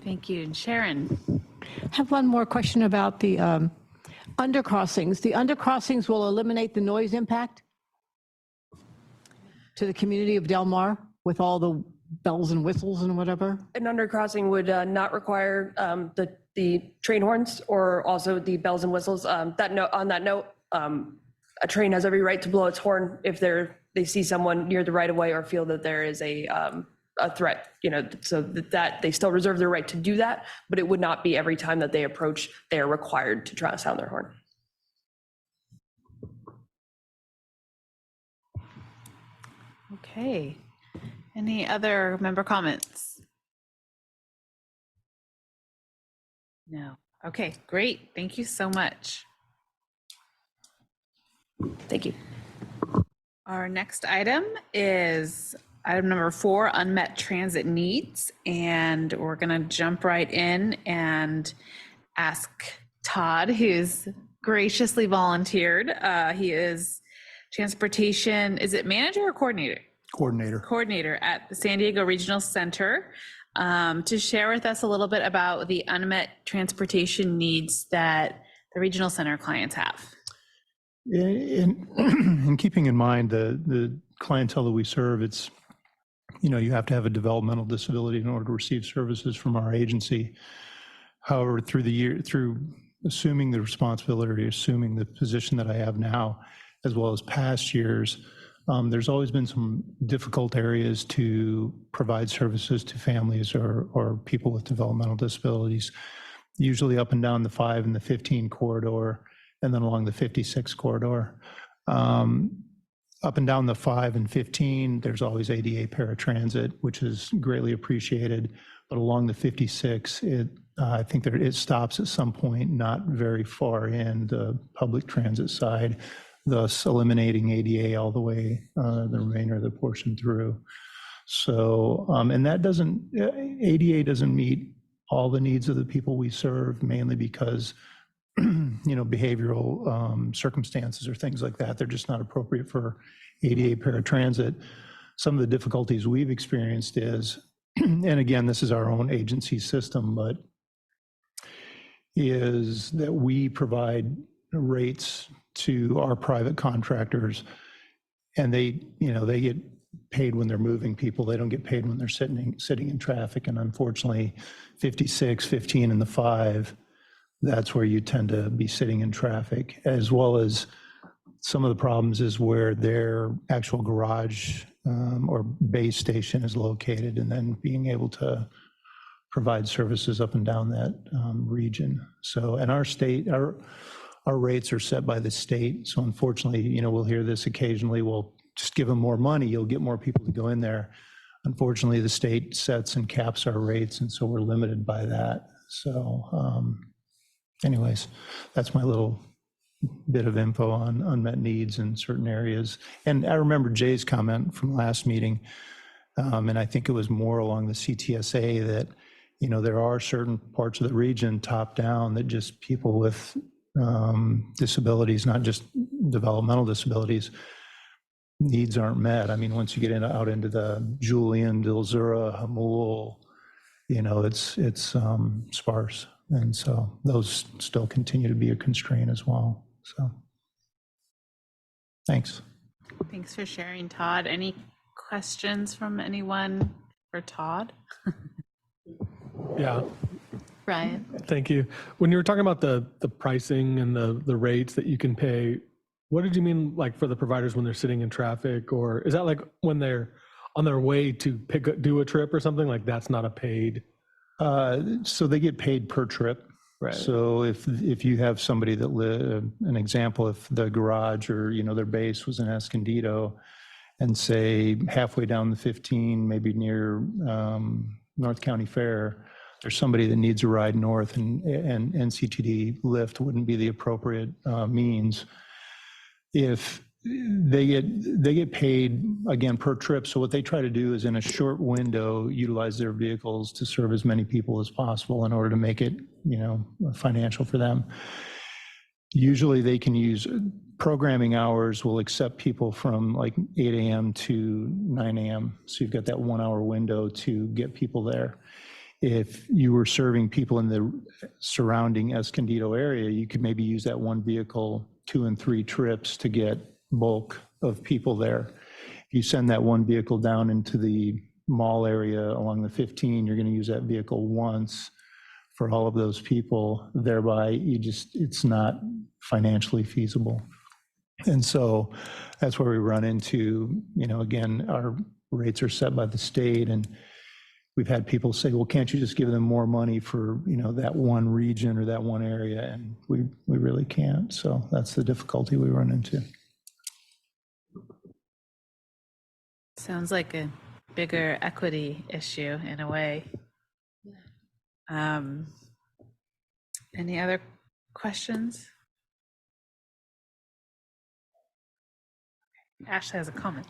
Thank you. Sharon. I have one more question about the undercrossings. The undercrossings will eliminate the noise impact to the community of Del Mar with all the bells and whistles and whatever? An undercrossing would not require the train horns or also the bells and whistles. On that note, a train has every right to blow its horn if they see someone near the right of way or feel that there is a threat, so that they still reserve their right to do that, but it would not be every time that they approach, they are required to try to sound their horn. Okay. Any other member comments? No. Okay, great. Thank you so much. Thank you. Our next item is item number 4, unmet transit needs. And we're going to jump right in and ask Todd, who's graciously volunteered. He is transportation, is it manager or coordinator? Coordinator at the San Diego Regional Center, to share with us a little bit about the unmet transportation needs that the regional center clients have. In keeping in mind the clientele that we serve, it's, you have to have a developmental disability in order to receive services from our agency. However, through assuming the responsibility, assuming the position that I have now, as well as past years, There's always been some difficult areas to provide services to families or people with developmental disabilities, usually up and down the 5 and the 15 corridor, and then along the 56 corridor. Up and down the 5 and 15, there's always ADA paratransit, which is greatly appreciated. But along the 56, I think that it stops at some point, not very far in the public transit side, thus eliminating ADA all the way, the remainder of the portion through. So, and that ADA doesn't meet all the needs of the people we serve, mainly because behavioral circumstances or things like that. They're just not appropriate for ADA paratransit. Some of the difficulties we've experienced is, and again, this is our own agency system, but is that we provide rates to our private contractors, and they get paid when they're moving people. They don't get paid when they're sitting in traffic. And unfortunately, 56, 15, and the 5, that's where you tend to be sitting in traffic, as well as some of the problems is where their actual garage or base station is located, and then being able to provide services up and down that region. So, and our rates are set by the state. So unfortunately, we'll hear this occasionally, well, just give them more money, you'll get more people to go in there. Unfortunately, the state sets and caps our rates, and so we're limited by that. So anyways, that's my little bit of info on unmet needs in certain areas. And I remember Jay's comment from last meeting, and I think it was more along the CTSA that, there are certain parts of the region top down that just people with disabilities, not just developmental disabilities, needs aren't met. I mean, once you get out into the Julian, Dilzura, Hamul, it's sparse. And so those still continue to be a constraint as well. So thanks. Thanks for sharing, Todd. Any questions from anyone for Todd? Yeah. Ryan. Thank you. When you were talking about the pricing and the rates that you can pay, what did you mean, like for the providers when they're sitting in traffic, or is that like when they're on their way to do a trip or something? Like that's not a paid? So they get paid per trip. Right. So if you have somebody that an example, if the garage or their base was in Escondido, and say halfway down the 15, maybe near North County Fair, there's somebody that needs a ride north, and NCTD Lyft wouldn't be the appropriate means. If they get paid again per trip. So what they try to do is in a short window utilize their vehicles to serve as many people as possible in order to make it financial for them. Usually they can use programming hours, will accept people from like 8 a.m. to 9 a.m. So you've got that 1 hour window to get people there. If you were serving people in the surrounding Escondido area, you could maybe use that one vehicle 2 and 3 trips to get bulk of people there. If you send that one vehicle down into the mall area along the 15, you're going to use that vehicle once for all of those people. Thereby, it's not financially feasible. And so that's where we run into, again, our rates are set by the state, and we've had people say, well, can't you just give them more money for, that one region or that one area? And we really can't. So that's the difficulty we run into. Sounds like a bigger equity issue in a way. Any other questions? Ashley has a comment.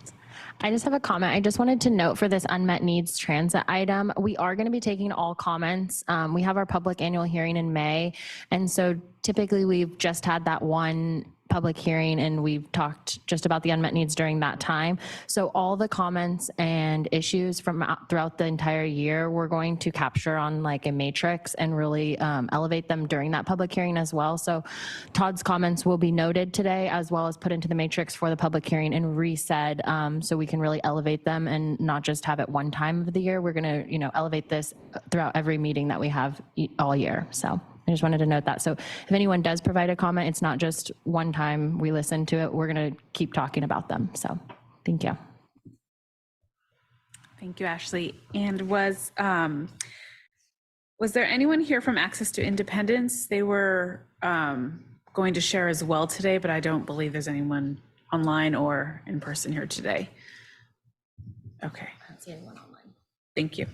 I just have a comment. I just wanted to note for this unmet needs transit item, we are going to be taking all comments. We have our public annual hearing in May. And so typically we've just had that one public hearing and we've talked just about the unmet needs during that time. So all the comments and issues from throughout the entire year, we're going to capture on like a matrix and really elevate them during that public hearing as well. So Todd's comments will be noted today as well as put into the matrix for the public hearing and resaid so we can really elevate them and not just have it one time of the year. We're going to, elevate this throughout every meeting that we have all year. So I just wanted to note that. So if anyone does provide a comment, it's not just one time we listen to it. We're going to keep talking about them. So Thank you. Thank you, Ashley. And was there anyone here from Access to Independence? They were going to share as well today, but I don't believe there's anyone online or in person here today. Okay. I don't see anyone online. Thank you.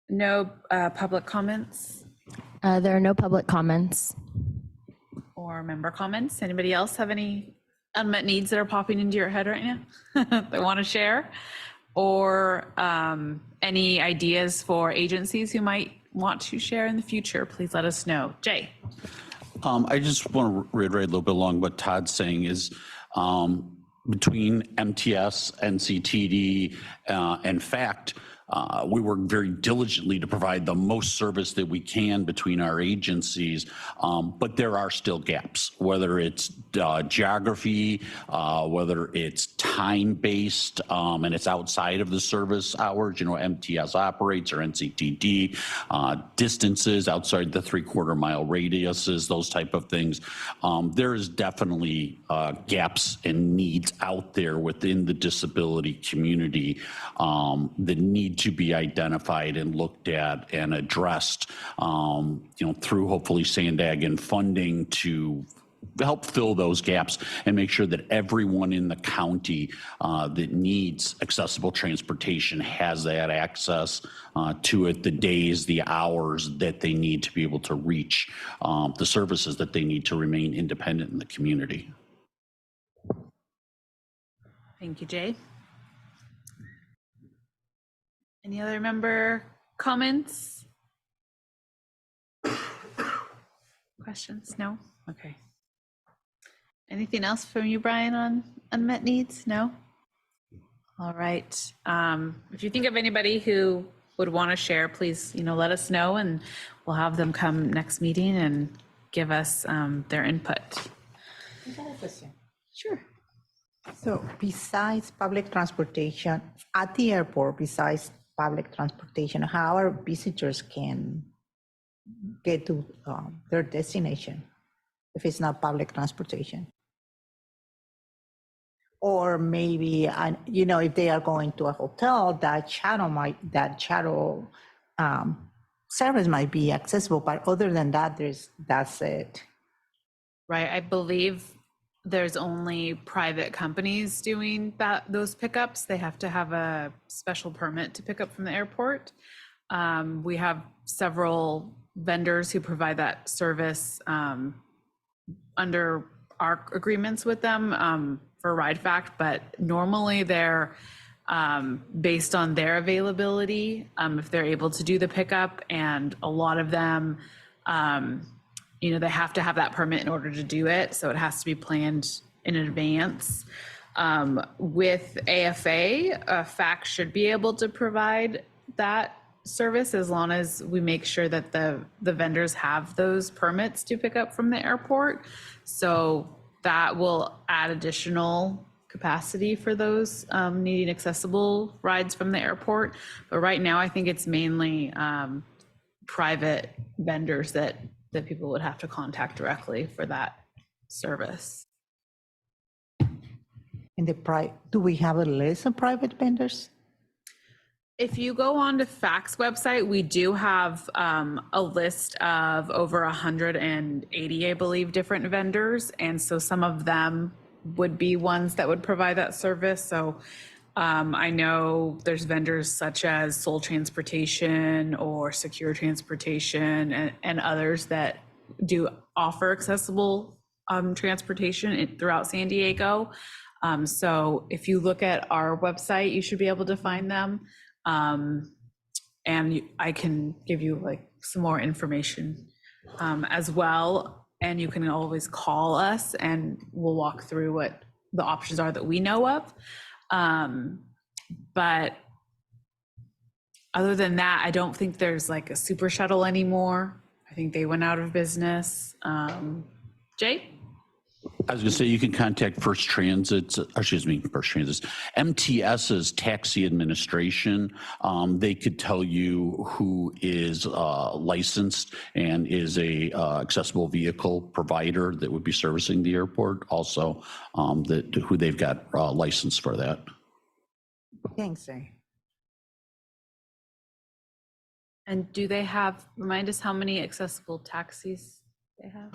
No public comments There are no public comments. or member comments. Anybody else have any unmet needs that are popping into your head right now they want to share? Or any ideas for agencies who might want to share in the future? Please let us know. Jay. I just want to reiterate a little bit along what Todd's saying is between MTS, NCTD, and FACT, we work very diligently to provide the most service that we can between our agencies, but there are still gaps, whether it's geography, whether it's time-based, and it's outside of the service hours, MTS operates or NCTD, distances outside the 3/4-mile radiuses, those type of things. There is definitely gaps and needs out there within the disability community that need to be identified and looked at and addressed, through hopefully SANDAG and funding to help fill those gaps and make sure that everyone in the county that needs accessible transportation has that access to it, the days, the hours that they need to be able to reach the services that they need to remain independent in the community. Thank you, Jay. Any other member comments? Questions? No? Okay. Anything else from you, Brian, on unmet needs? No? All right. If you think of anybody who would want to share, please, let us know, and we'll have them come next meeting and give us their input. I got a question. Sure. So besides public transportation, at the airport, besides public transportation, how our visitors can get to their destination if it's not public transportation? Or maybe, if they are going to a hotel, that shuttle service might be accessible, but other than that, that's it. Right. I believe there's only private companies doing those pickups. They have to have a special permit to pick up from the airport. We have several vendors who provide that service under our agreements with them for RideFact, but normally they're based on their availability, if they're able to do the pickup, and a lot of them, they have to have that permit in order to do it. So it has to be planned in advance. With AFA, FACT should be able to provide that service as long as we make sure that the vendors have those permits to pick up from the airport. So that will add additional capacity for those needing accessible rides from the airport. But right now, I think it's mainly private vendors that people would have to contact directly for that service. Do we have a list of private vendors? If you go on to FACT's website, we do have a list of over 180, I believe, different vendors. And so some of them would be ones that would provide that service. So I know there's vendors such as Soul Transportation or Secure Transportation and others that do offer accessible transportation throughout San Diego. So if you look at our website, you should be able to find them. And I can give you some more information as well. And you can always call us and we'll walk through what the options are that we know of. But other than that, I don't think there's a super shuttle anymore. I think they went out of business. Jay? I was going to say, you can contact First Transit's, MTS's taxi administration. They could tell you who is licensed and is a accessible vehicle provider that would be servicing the airport. Also, who they've got license for that. Thanks, sir. And do they have, remind us how many accessible taxis they have?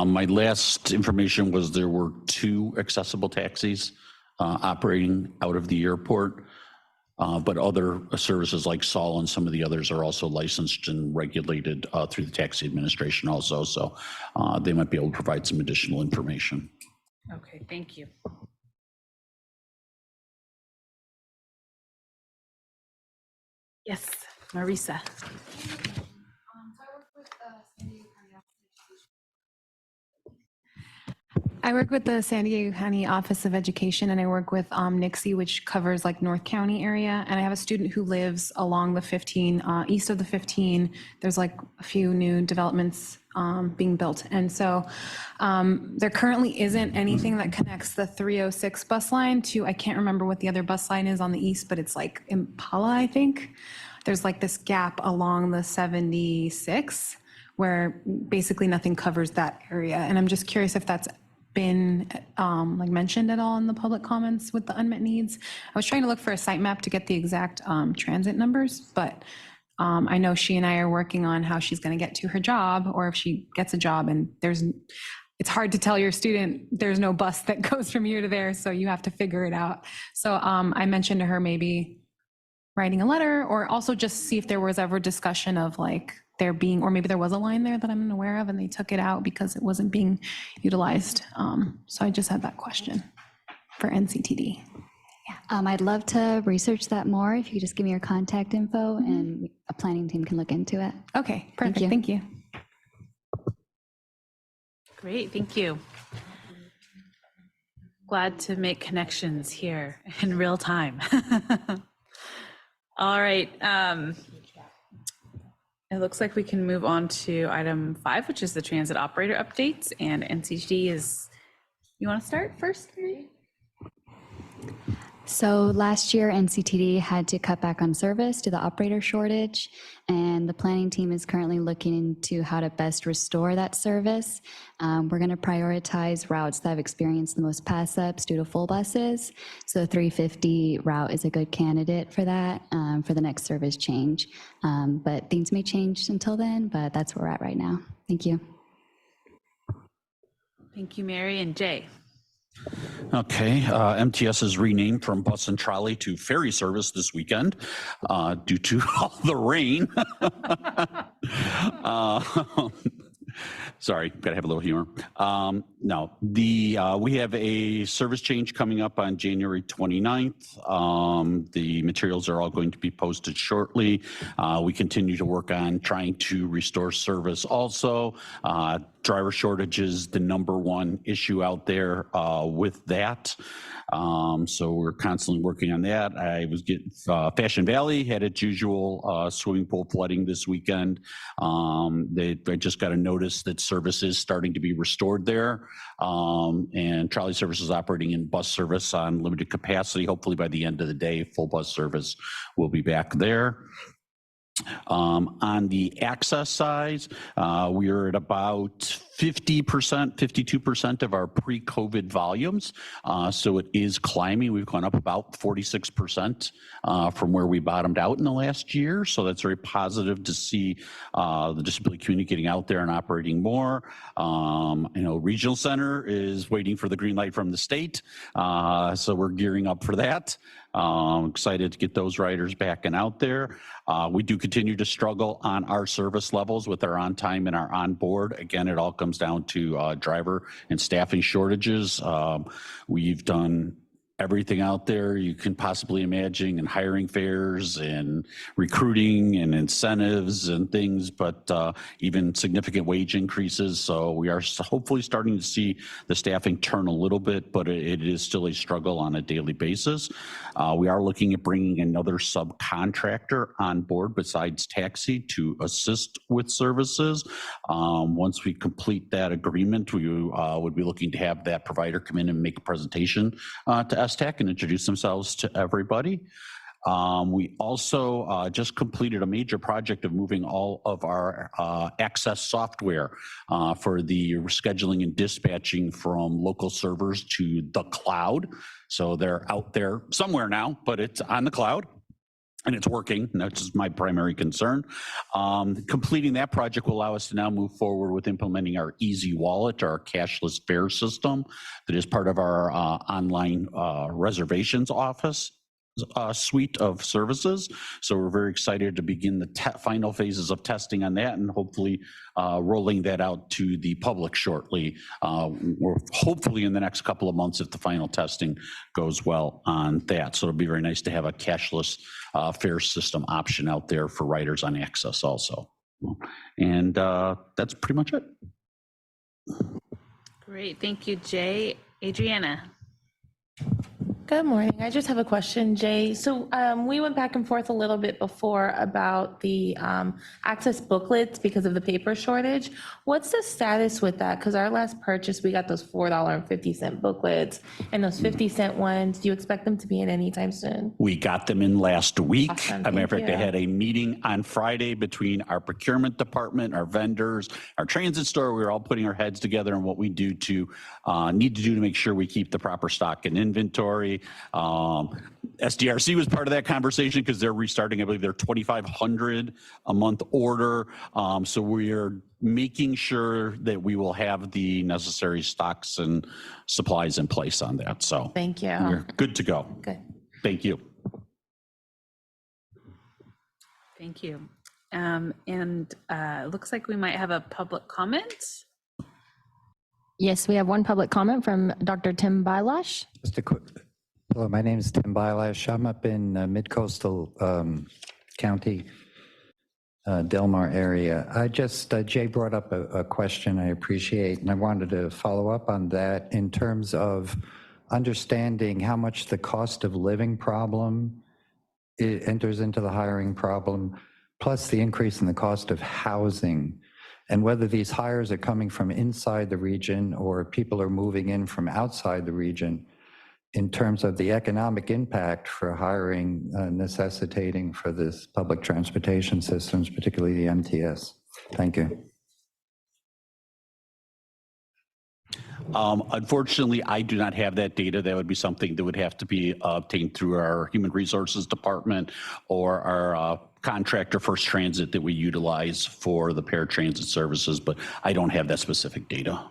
My last information was there were 2 accessible taxis operating out of the airport, but other services like Sol and some of the others are also licensed and regulated through the taxi administration also, so they might be able to provide some additional information. Okay, thank you. Yes, Marisa. I work with the San Diego County Office of Education, and I work with Nixie, which covers like North County area. And I have a student who lives along the 15, east of the 15. There's like a few new developments being built. And so there currently isn't anything that connects the 306 bus line to, I can't remember what the other bus line is on the east, but it's like Impala, I think. There's like this gap along the 76 where basically nothing covers that area. And I'm just curious if that's been like mentioned at all in the public comments with the unmet needs. I was trying to look for a site map to get the exact transit numbers, but I know she and I are working on how she's going to get to her job, or if she gets a job, and it's hard to tell your student there's no bus that goes from here to there, so you have to figure it out. So I mentioned to her maybe writing a letter, or also just see if there was ever discussion of like there being, or maybe there was a line there that I'm unaware of and they took it out because it wasn't being utilized. So I just had that question for NCTD. I'd love to research that more. If you could just give me your contact info and a planning team can look into it. Okay, perfect. Thank you. Great, thank you. Glad to make connections here in real time. All right. It looks like we can move on to item 5, which is the transit operator updates, and NCTD is, you want to start first, Mary? So last year, NCTD had to cut back on service due to the operator shortage, and the planning team is currently looking into how to best restore that service. We're going to prioritize routes that have experienced the most pass-ups due to full buses. So the 350 route is a good candidate for that, for the next service change. But things may change until then, but that's where we're at right now. Thank you. Thank you, Mary. And Jay. Okay, MTS is renamed from bus and trolley to ferry service this weekend due to all the rain. Sorry, gotta have a little humor. No, we have a service change coming up on January 29th. The materials are all going to be posted shortly. We continue to work on trying to restore service also. Driver shortage is the #1 issue out there with that. So we're constantly working on that. I was getting Fashion Valley had its usual swimming pool flooding this weekend. I just got a notice that service is starting to be restored there, and trolley service is operating in bus service on limited capacity. Hopefully by the end of the day, full bus service will be back there. On the access side, we are at about 50%, 52% of our pre-COVID volumes. So it is climbing. We've gone up about 46% from where we bottomed out in the last year. So that's very positive to see the disability community getting out there and operating more. Regional Center is waiting for the green light from the state. So we're gearing up for that. Excited to get those riders back and out there. We do continue to struggle on our service levels with our on time and our on board. Again, it all comes down to driver and staffing shortages. We've done everything out there you can possibly imagine, and hiring fairs and recruiting and incentives and things, but even significant wage increases. So we are hopefully starting to see the staffing turn a little bit, but it is still a struggle on a daily basis. We are looking at bringing another subcontractor on board besides taxi to assist with services. Once we complete that agreement, we would be looking to have that provider come in and make a presentation to STAC and introduce themselves to everybody. We also just completed a major project of moving all of our access software for the scheduling and dispatching from local servers to the cloud. So they're out there somewhere now, but it's on the cloud. And it's working. That's just my primary concern. Completing that project will allow us to now move forward with implementing our Easy Wallet, our cashless fare system that is part of our online reservations office suite of services. So we're very excited to begin the final phases of testing on that and hopefully rolling that out to the public shortly. We're hopefully in the next couple of months if the final testing goes well on that. So it'll be very nice to have a cashless fare system option out there for riders on access also. And that's pretty much it. Great, thank you, Jay. Adriana. Good morning. I just have a question, Jay. So we went back and forth a little bit before about the access booklets because of the paper shortage. What's the status with that? Because our last purchase, we got those $4.50 booklets and those 50-cent ones. Do you expect them to be in anytime soon? We got them in last week. Awesome, As a matter of fact, thank I you. had a meeting on Friday between our procurement department, our vendors, our transit store. We were all putting our heads together on what we do to need to do to make sure we keep the proper stock and inventory. SDRC was part of that conversation because they're restarting, I believe, their 2,500 a month order. So we are making sure that we will have the necessary stocks and supplies in place on that. So Thank you. we're good to go. Good. Thank you. Thank you. And it looks like we might have a public comment. Yes, we have one public comment from Dr. Tim Bylash. Just a quick, hello, my name is Tim Bylash. I'm up in Mid-Coastal County, Del Mar area. Jay brought up a question I appreciate, and I wanted to follow up on that in terms of understanding how much the cost of living problem enters into the hiring problem, plus the increase in the cost of housing, and whether these hires are coming from inside the region or people are moving in from outside the region in terms of the economic impact for hiring necessitating for this public transportation systems, particularly the MTS. Thank you. Unfortunately, I do not have that data. That would be something that would have to be obtained through our Human Resources Department or our contractor First Transit that we utilize for the paratransit services, but I don't have that specific data.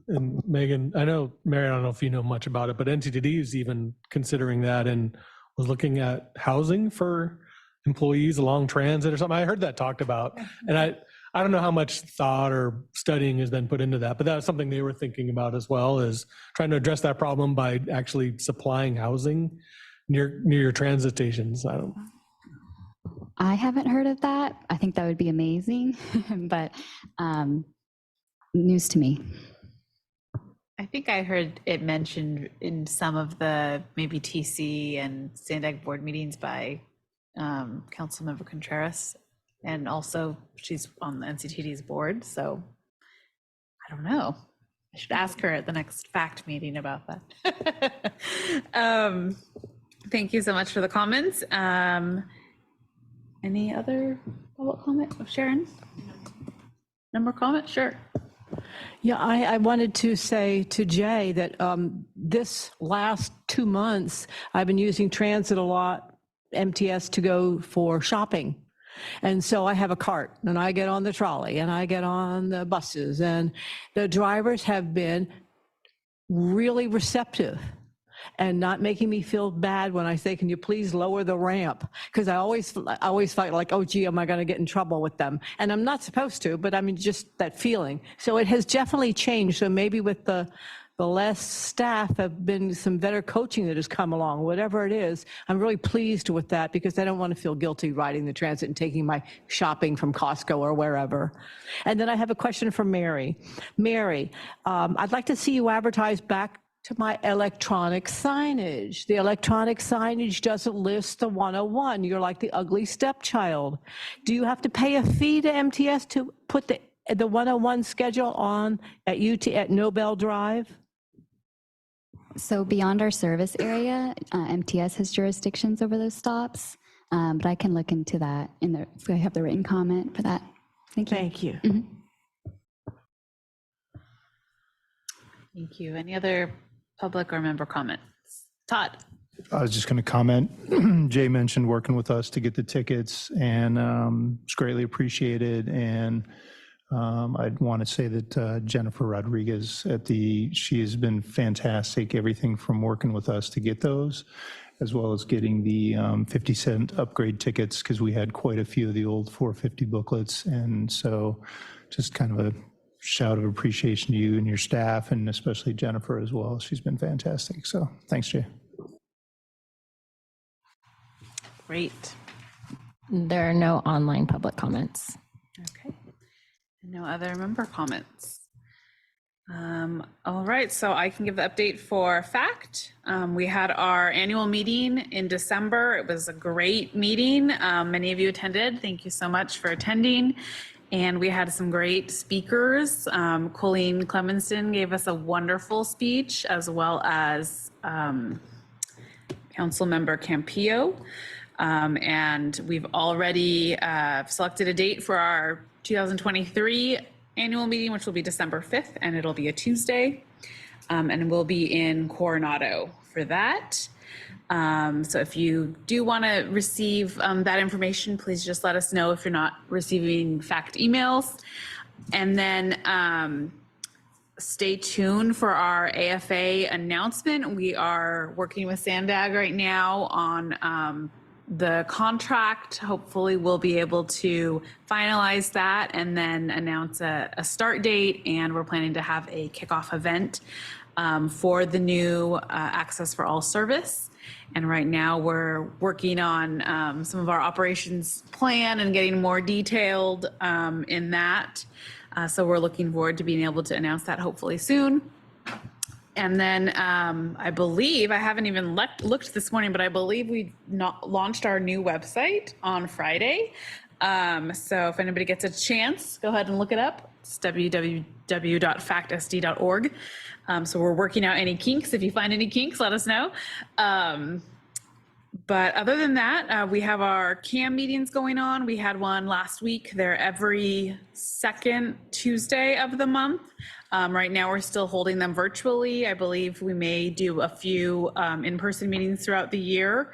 And Megan, I know, Mary, I don't know if you know much about it, but NTDD is even considering that and was looking at housing for employees along transit or something. I heard that talked about, and I don't know how much thought or studying has been put into that, but that's something they were thinking about as well, is trying to address that problem by actually supplying housing near your transit stations. I haven't heard of that. I think that would be amazing, but news to me. I think I heard it mentioned in some of the maybe TC and Sandag board meetings by Councilmember Contreras, and also she's on the NCTD's board, so I don't know. I should ask her at the next FACT meeting about that. Thank you so much for the comments. Any other public comment? Sharon? No more comment? Sure. Yeah, I wanted to say to Jay that this last 2 months, I've been using transit a lot, MTS, to go for shopping. And so I have a cart and I get on the trolley and I get on the buses, and the drivers have been really receptive and not making me feel bad when I say, can you please lower the ramp? Because I always felt like, oh, gee, am I going to get in trouble with them? And I'm not supposed to, but I mean, just that feeling. So it has definitely changed. So maybe with the the less staff have been some better coaching that has come along, whatever it is. I'm really pleased with that because I don't want to feel guilty riding the transit and taking my shopping from Costco or wherever. And then I have a question for Mary. Mary, I'd like to see you advertise back to my electronic signage. The electronic signage doesn't list the 101. You're like the ugly stepchild. Do you have to pay a fee to MTS to put the 101 schedule on at Nobel Drive? So beyond our service area, MTS has jurisdictions over those stops, but I can look into that. So I have the written comment for that. Thank you. Thank you. Mhm. Thank you. Any other public or member comments? Todd? I was just going to comment. Jay mentioned working with us to get the tickets, and it's greatly appreciated. And I'd want to say that Jennifer Rodriguez she has been fantastic. Everything from working with us to get those, as well as getting the 50-cent upgrade tickets, because we had quite a few of the old 450 booklets. And so just kind of a shout of appreciation to you and your staff, and especially Jennifer as well. She's been fantastic. So thanks, Jay. Great. There are no online public comments. Okay. No other member comments. All right, so I can give the update for FACT. We had our annual meeting in December. It was a great meeting. Many of you attended. Thank you so much for attending. And we had some great speakers. Colleen Clemenston gave us a wonderful speech, as well as Council Member Campillo. And we've already selected a date for our 2023 annual meeting, which will be December 5th, and it'll be a Tuesday. And we'll be in Coronado for that. So if you do want to receive that information, please just let us know if you're not receiving FACT emails. And then stay tuned for our AFA announcement. We are working with Sandag right now on the contract. Hopefully we'll be able to finalize that and then announce a start date. And we're planning to have a kickoff event for the new Access for All service. And right now we're working on some of our operations plan and getting more detailed in that. So we're looking forward to being able to announce that hopefully soon. And then I believe, I haven't even looked this morning, but I believe we launched our new website on Friday. So if anybody gets a chance, go ahead and look it up. It's www.factsd.org. So we're working out any kinks. If you find any kinks, let us know. But other than that, we have our CAM meetings going on. We had one last week. They're every second Tuesday of the month. Right now, we're still holding them virtually. I believe we may do a few in-person meetings throughout the year.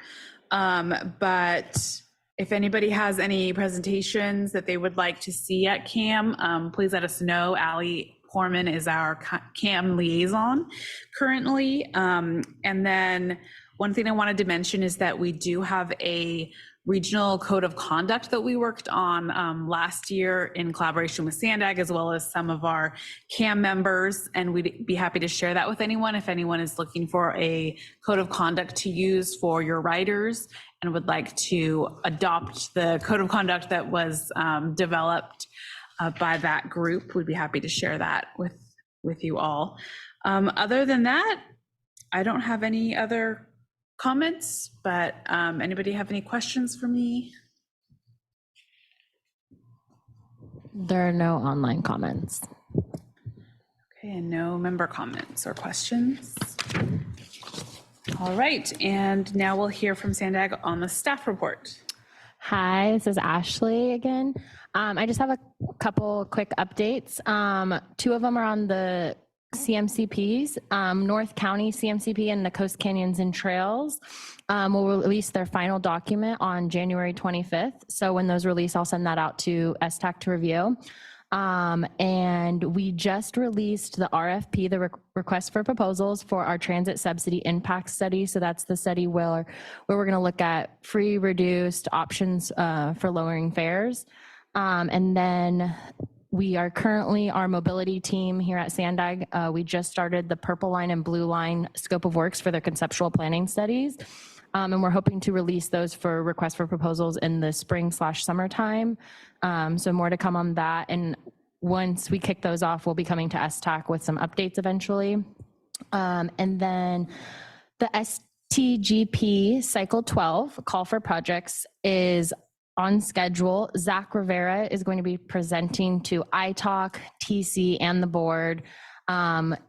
But if anybody has any presentations that they would like to see at CAM, please let us know. Allie Corman is our CAM liaison currently. And then one thing I wanted to mention is that we do have a regional code of conduct that we worked on last year in collaboration with Sandag, as well as some of our CAM members. And we'd be happy to share that with anyone if anyone is looking for a code of conduct to use for your riders and would like to adopt the code of conduct that was developed by that group. We'd be happy to share that with you all. Other than that, I don't have any other comments, but anybody have any questions for me? There are no online comments. Okay, and no member comments or questions. All right, and now we'll hear from Sandag on the staff report. Hi, this is Ashley again. I just have a couple quick updates. Two of them are on the CMCPs. North County CMCP and the Coast Canyons and Trails will release their final document on January 25th. So when those release, I'll send that out to STAC to review. And we just released the RFP, the request for proposals for our transit subsidy impact study. So that's the study where we're going to look at free, reduced options for lowering fares. And then we are currently, our mobility team here at Sandag, we just started the purple line and blue line scope of works for their conceptual planning studies. And we're hoping to release those for requests for proposals in the spring/summertime. So more to come on that. And once we kick those off, we'll be coming to STAC with some updates eventually. And then the STGP Cycle 12, Call for Projects, is on schedule. Zach Rivera is going to be presenting to iTalk, TC, and the board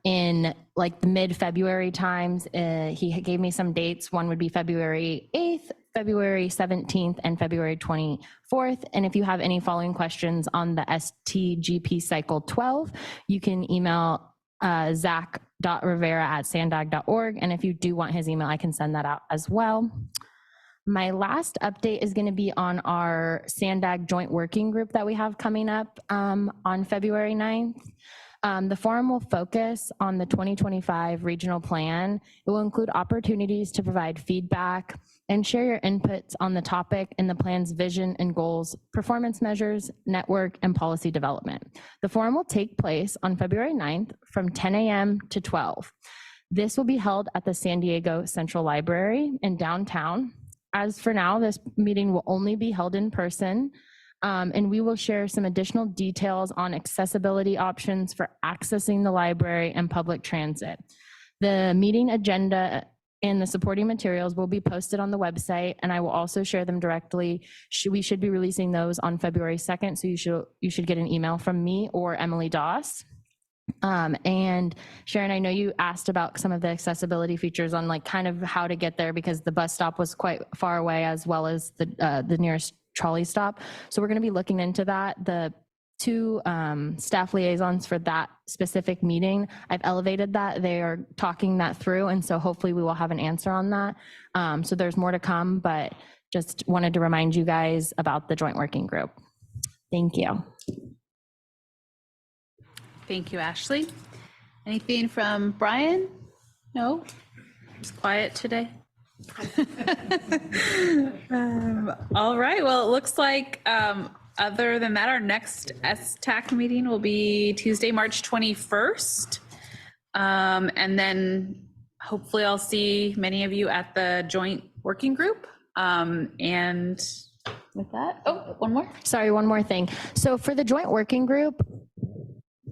in like the mid-February times. He gave me some dates. One would be February 8th, February 17th, and February 24th. And if you have any following questions on the STGP Cycle 12, you can email zach.rivera@sandag.org. And if you do want his email, I can send that out as well. My last update is going to be on our Sandag Joint Working Group that we have coming up on February 9th. The forum will focus on the 2025 regional plan. It will include opportunities to provide feedback and share your inputs on the topic and the plan's vision and goals, performance measures, network, and policy development. The forum will take place on February 9th from 10 a.m. to 12. This will be held at the San Diego Central Library in downtown. As for now, this meeting will only be held in person, and we will share some additional details on accessibility options for accessing the library and public transit. The meeting agenda and the supporting materials will be posted on the website, and I will also share them directly. We should be releasing those on February 2nd, so you should get an email from me or Emily Doss. And Sharon, I know you asked about some of the accessibility features on like kind of how to get there because the bus stop was quite far away as well as the nearest trolley stop. So we're going to be looking into that. The two staff liaisons for that specific meeting, I've elevated that. They are talking that through. And so hopefully we will have an answer on that. So there's more to come, but just wanted to remind you guys about the joint working group. Thank you. Thank you, Ashley. Anything from Brian? No? Just quiet today. All right, well, it looks like other than that, our next STAC meeting will be Tuesday, March 21st. And then hopefully I'll see many of you at the joint working group. And with that, oh, one more. Sorry, one more thing. So for the joint working group,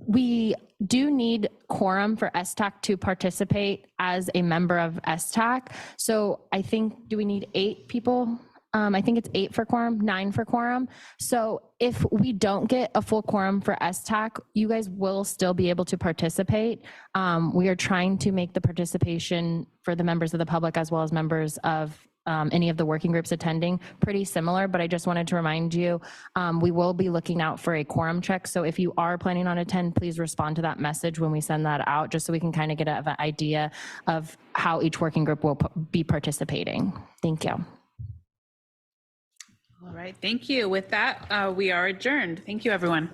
we do need quorum for STAC to participate as a member of STAC. So I think, do we need 8 people? I think it's 8 for quorum, 9 for quorum. So if we don't get a full quorum for STAC, you guys will still be able to participate. We are trying to make the participation for the members of the public as well as members of any of the working groups attending pretty similar, but I just wanted to remind you, we will be looking out for a quorum check. So if you are planning on attend, please respond to that message when we send that out, just so we can kind of get an idea of how each working group will be participating. Thank you. All right, thank you. With that, we are adjourned. Thank you, everyone.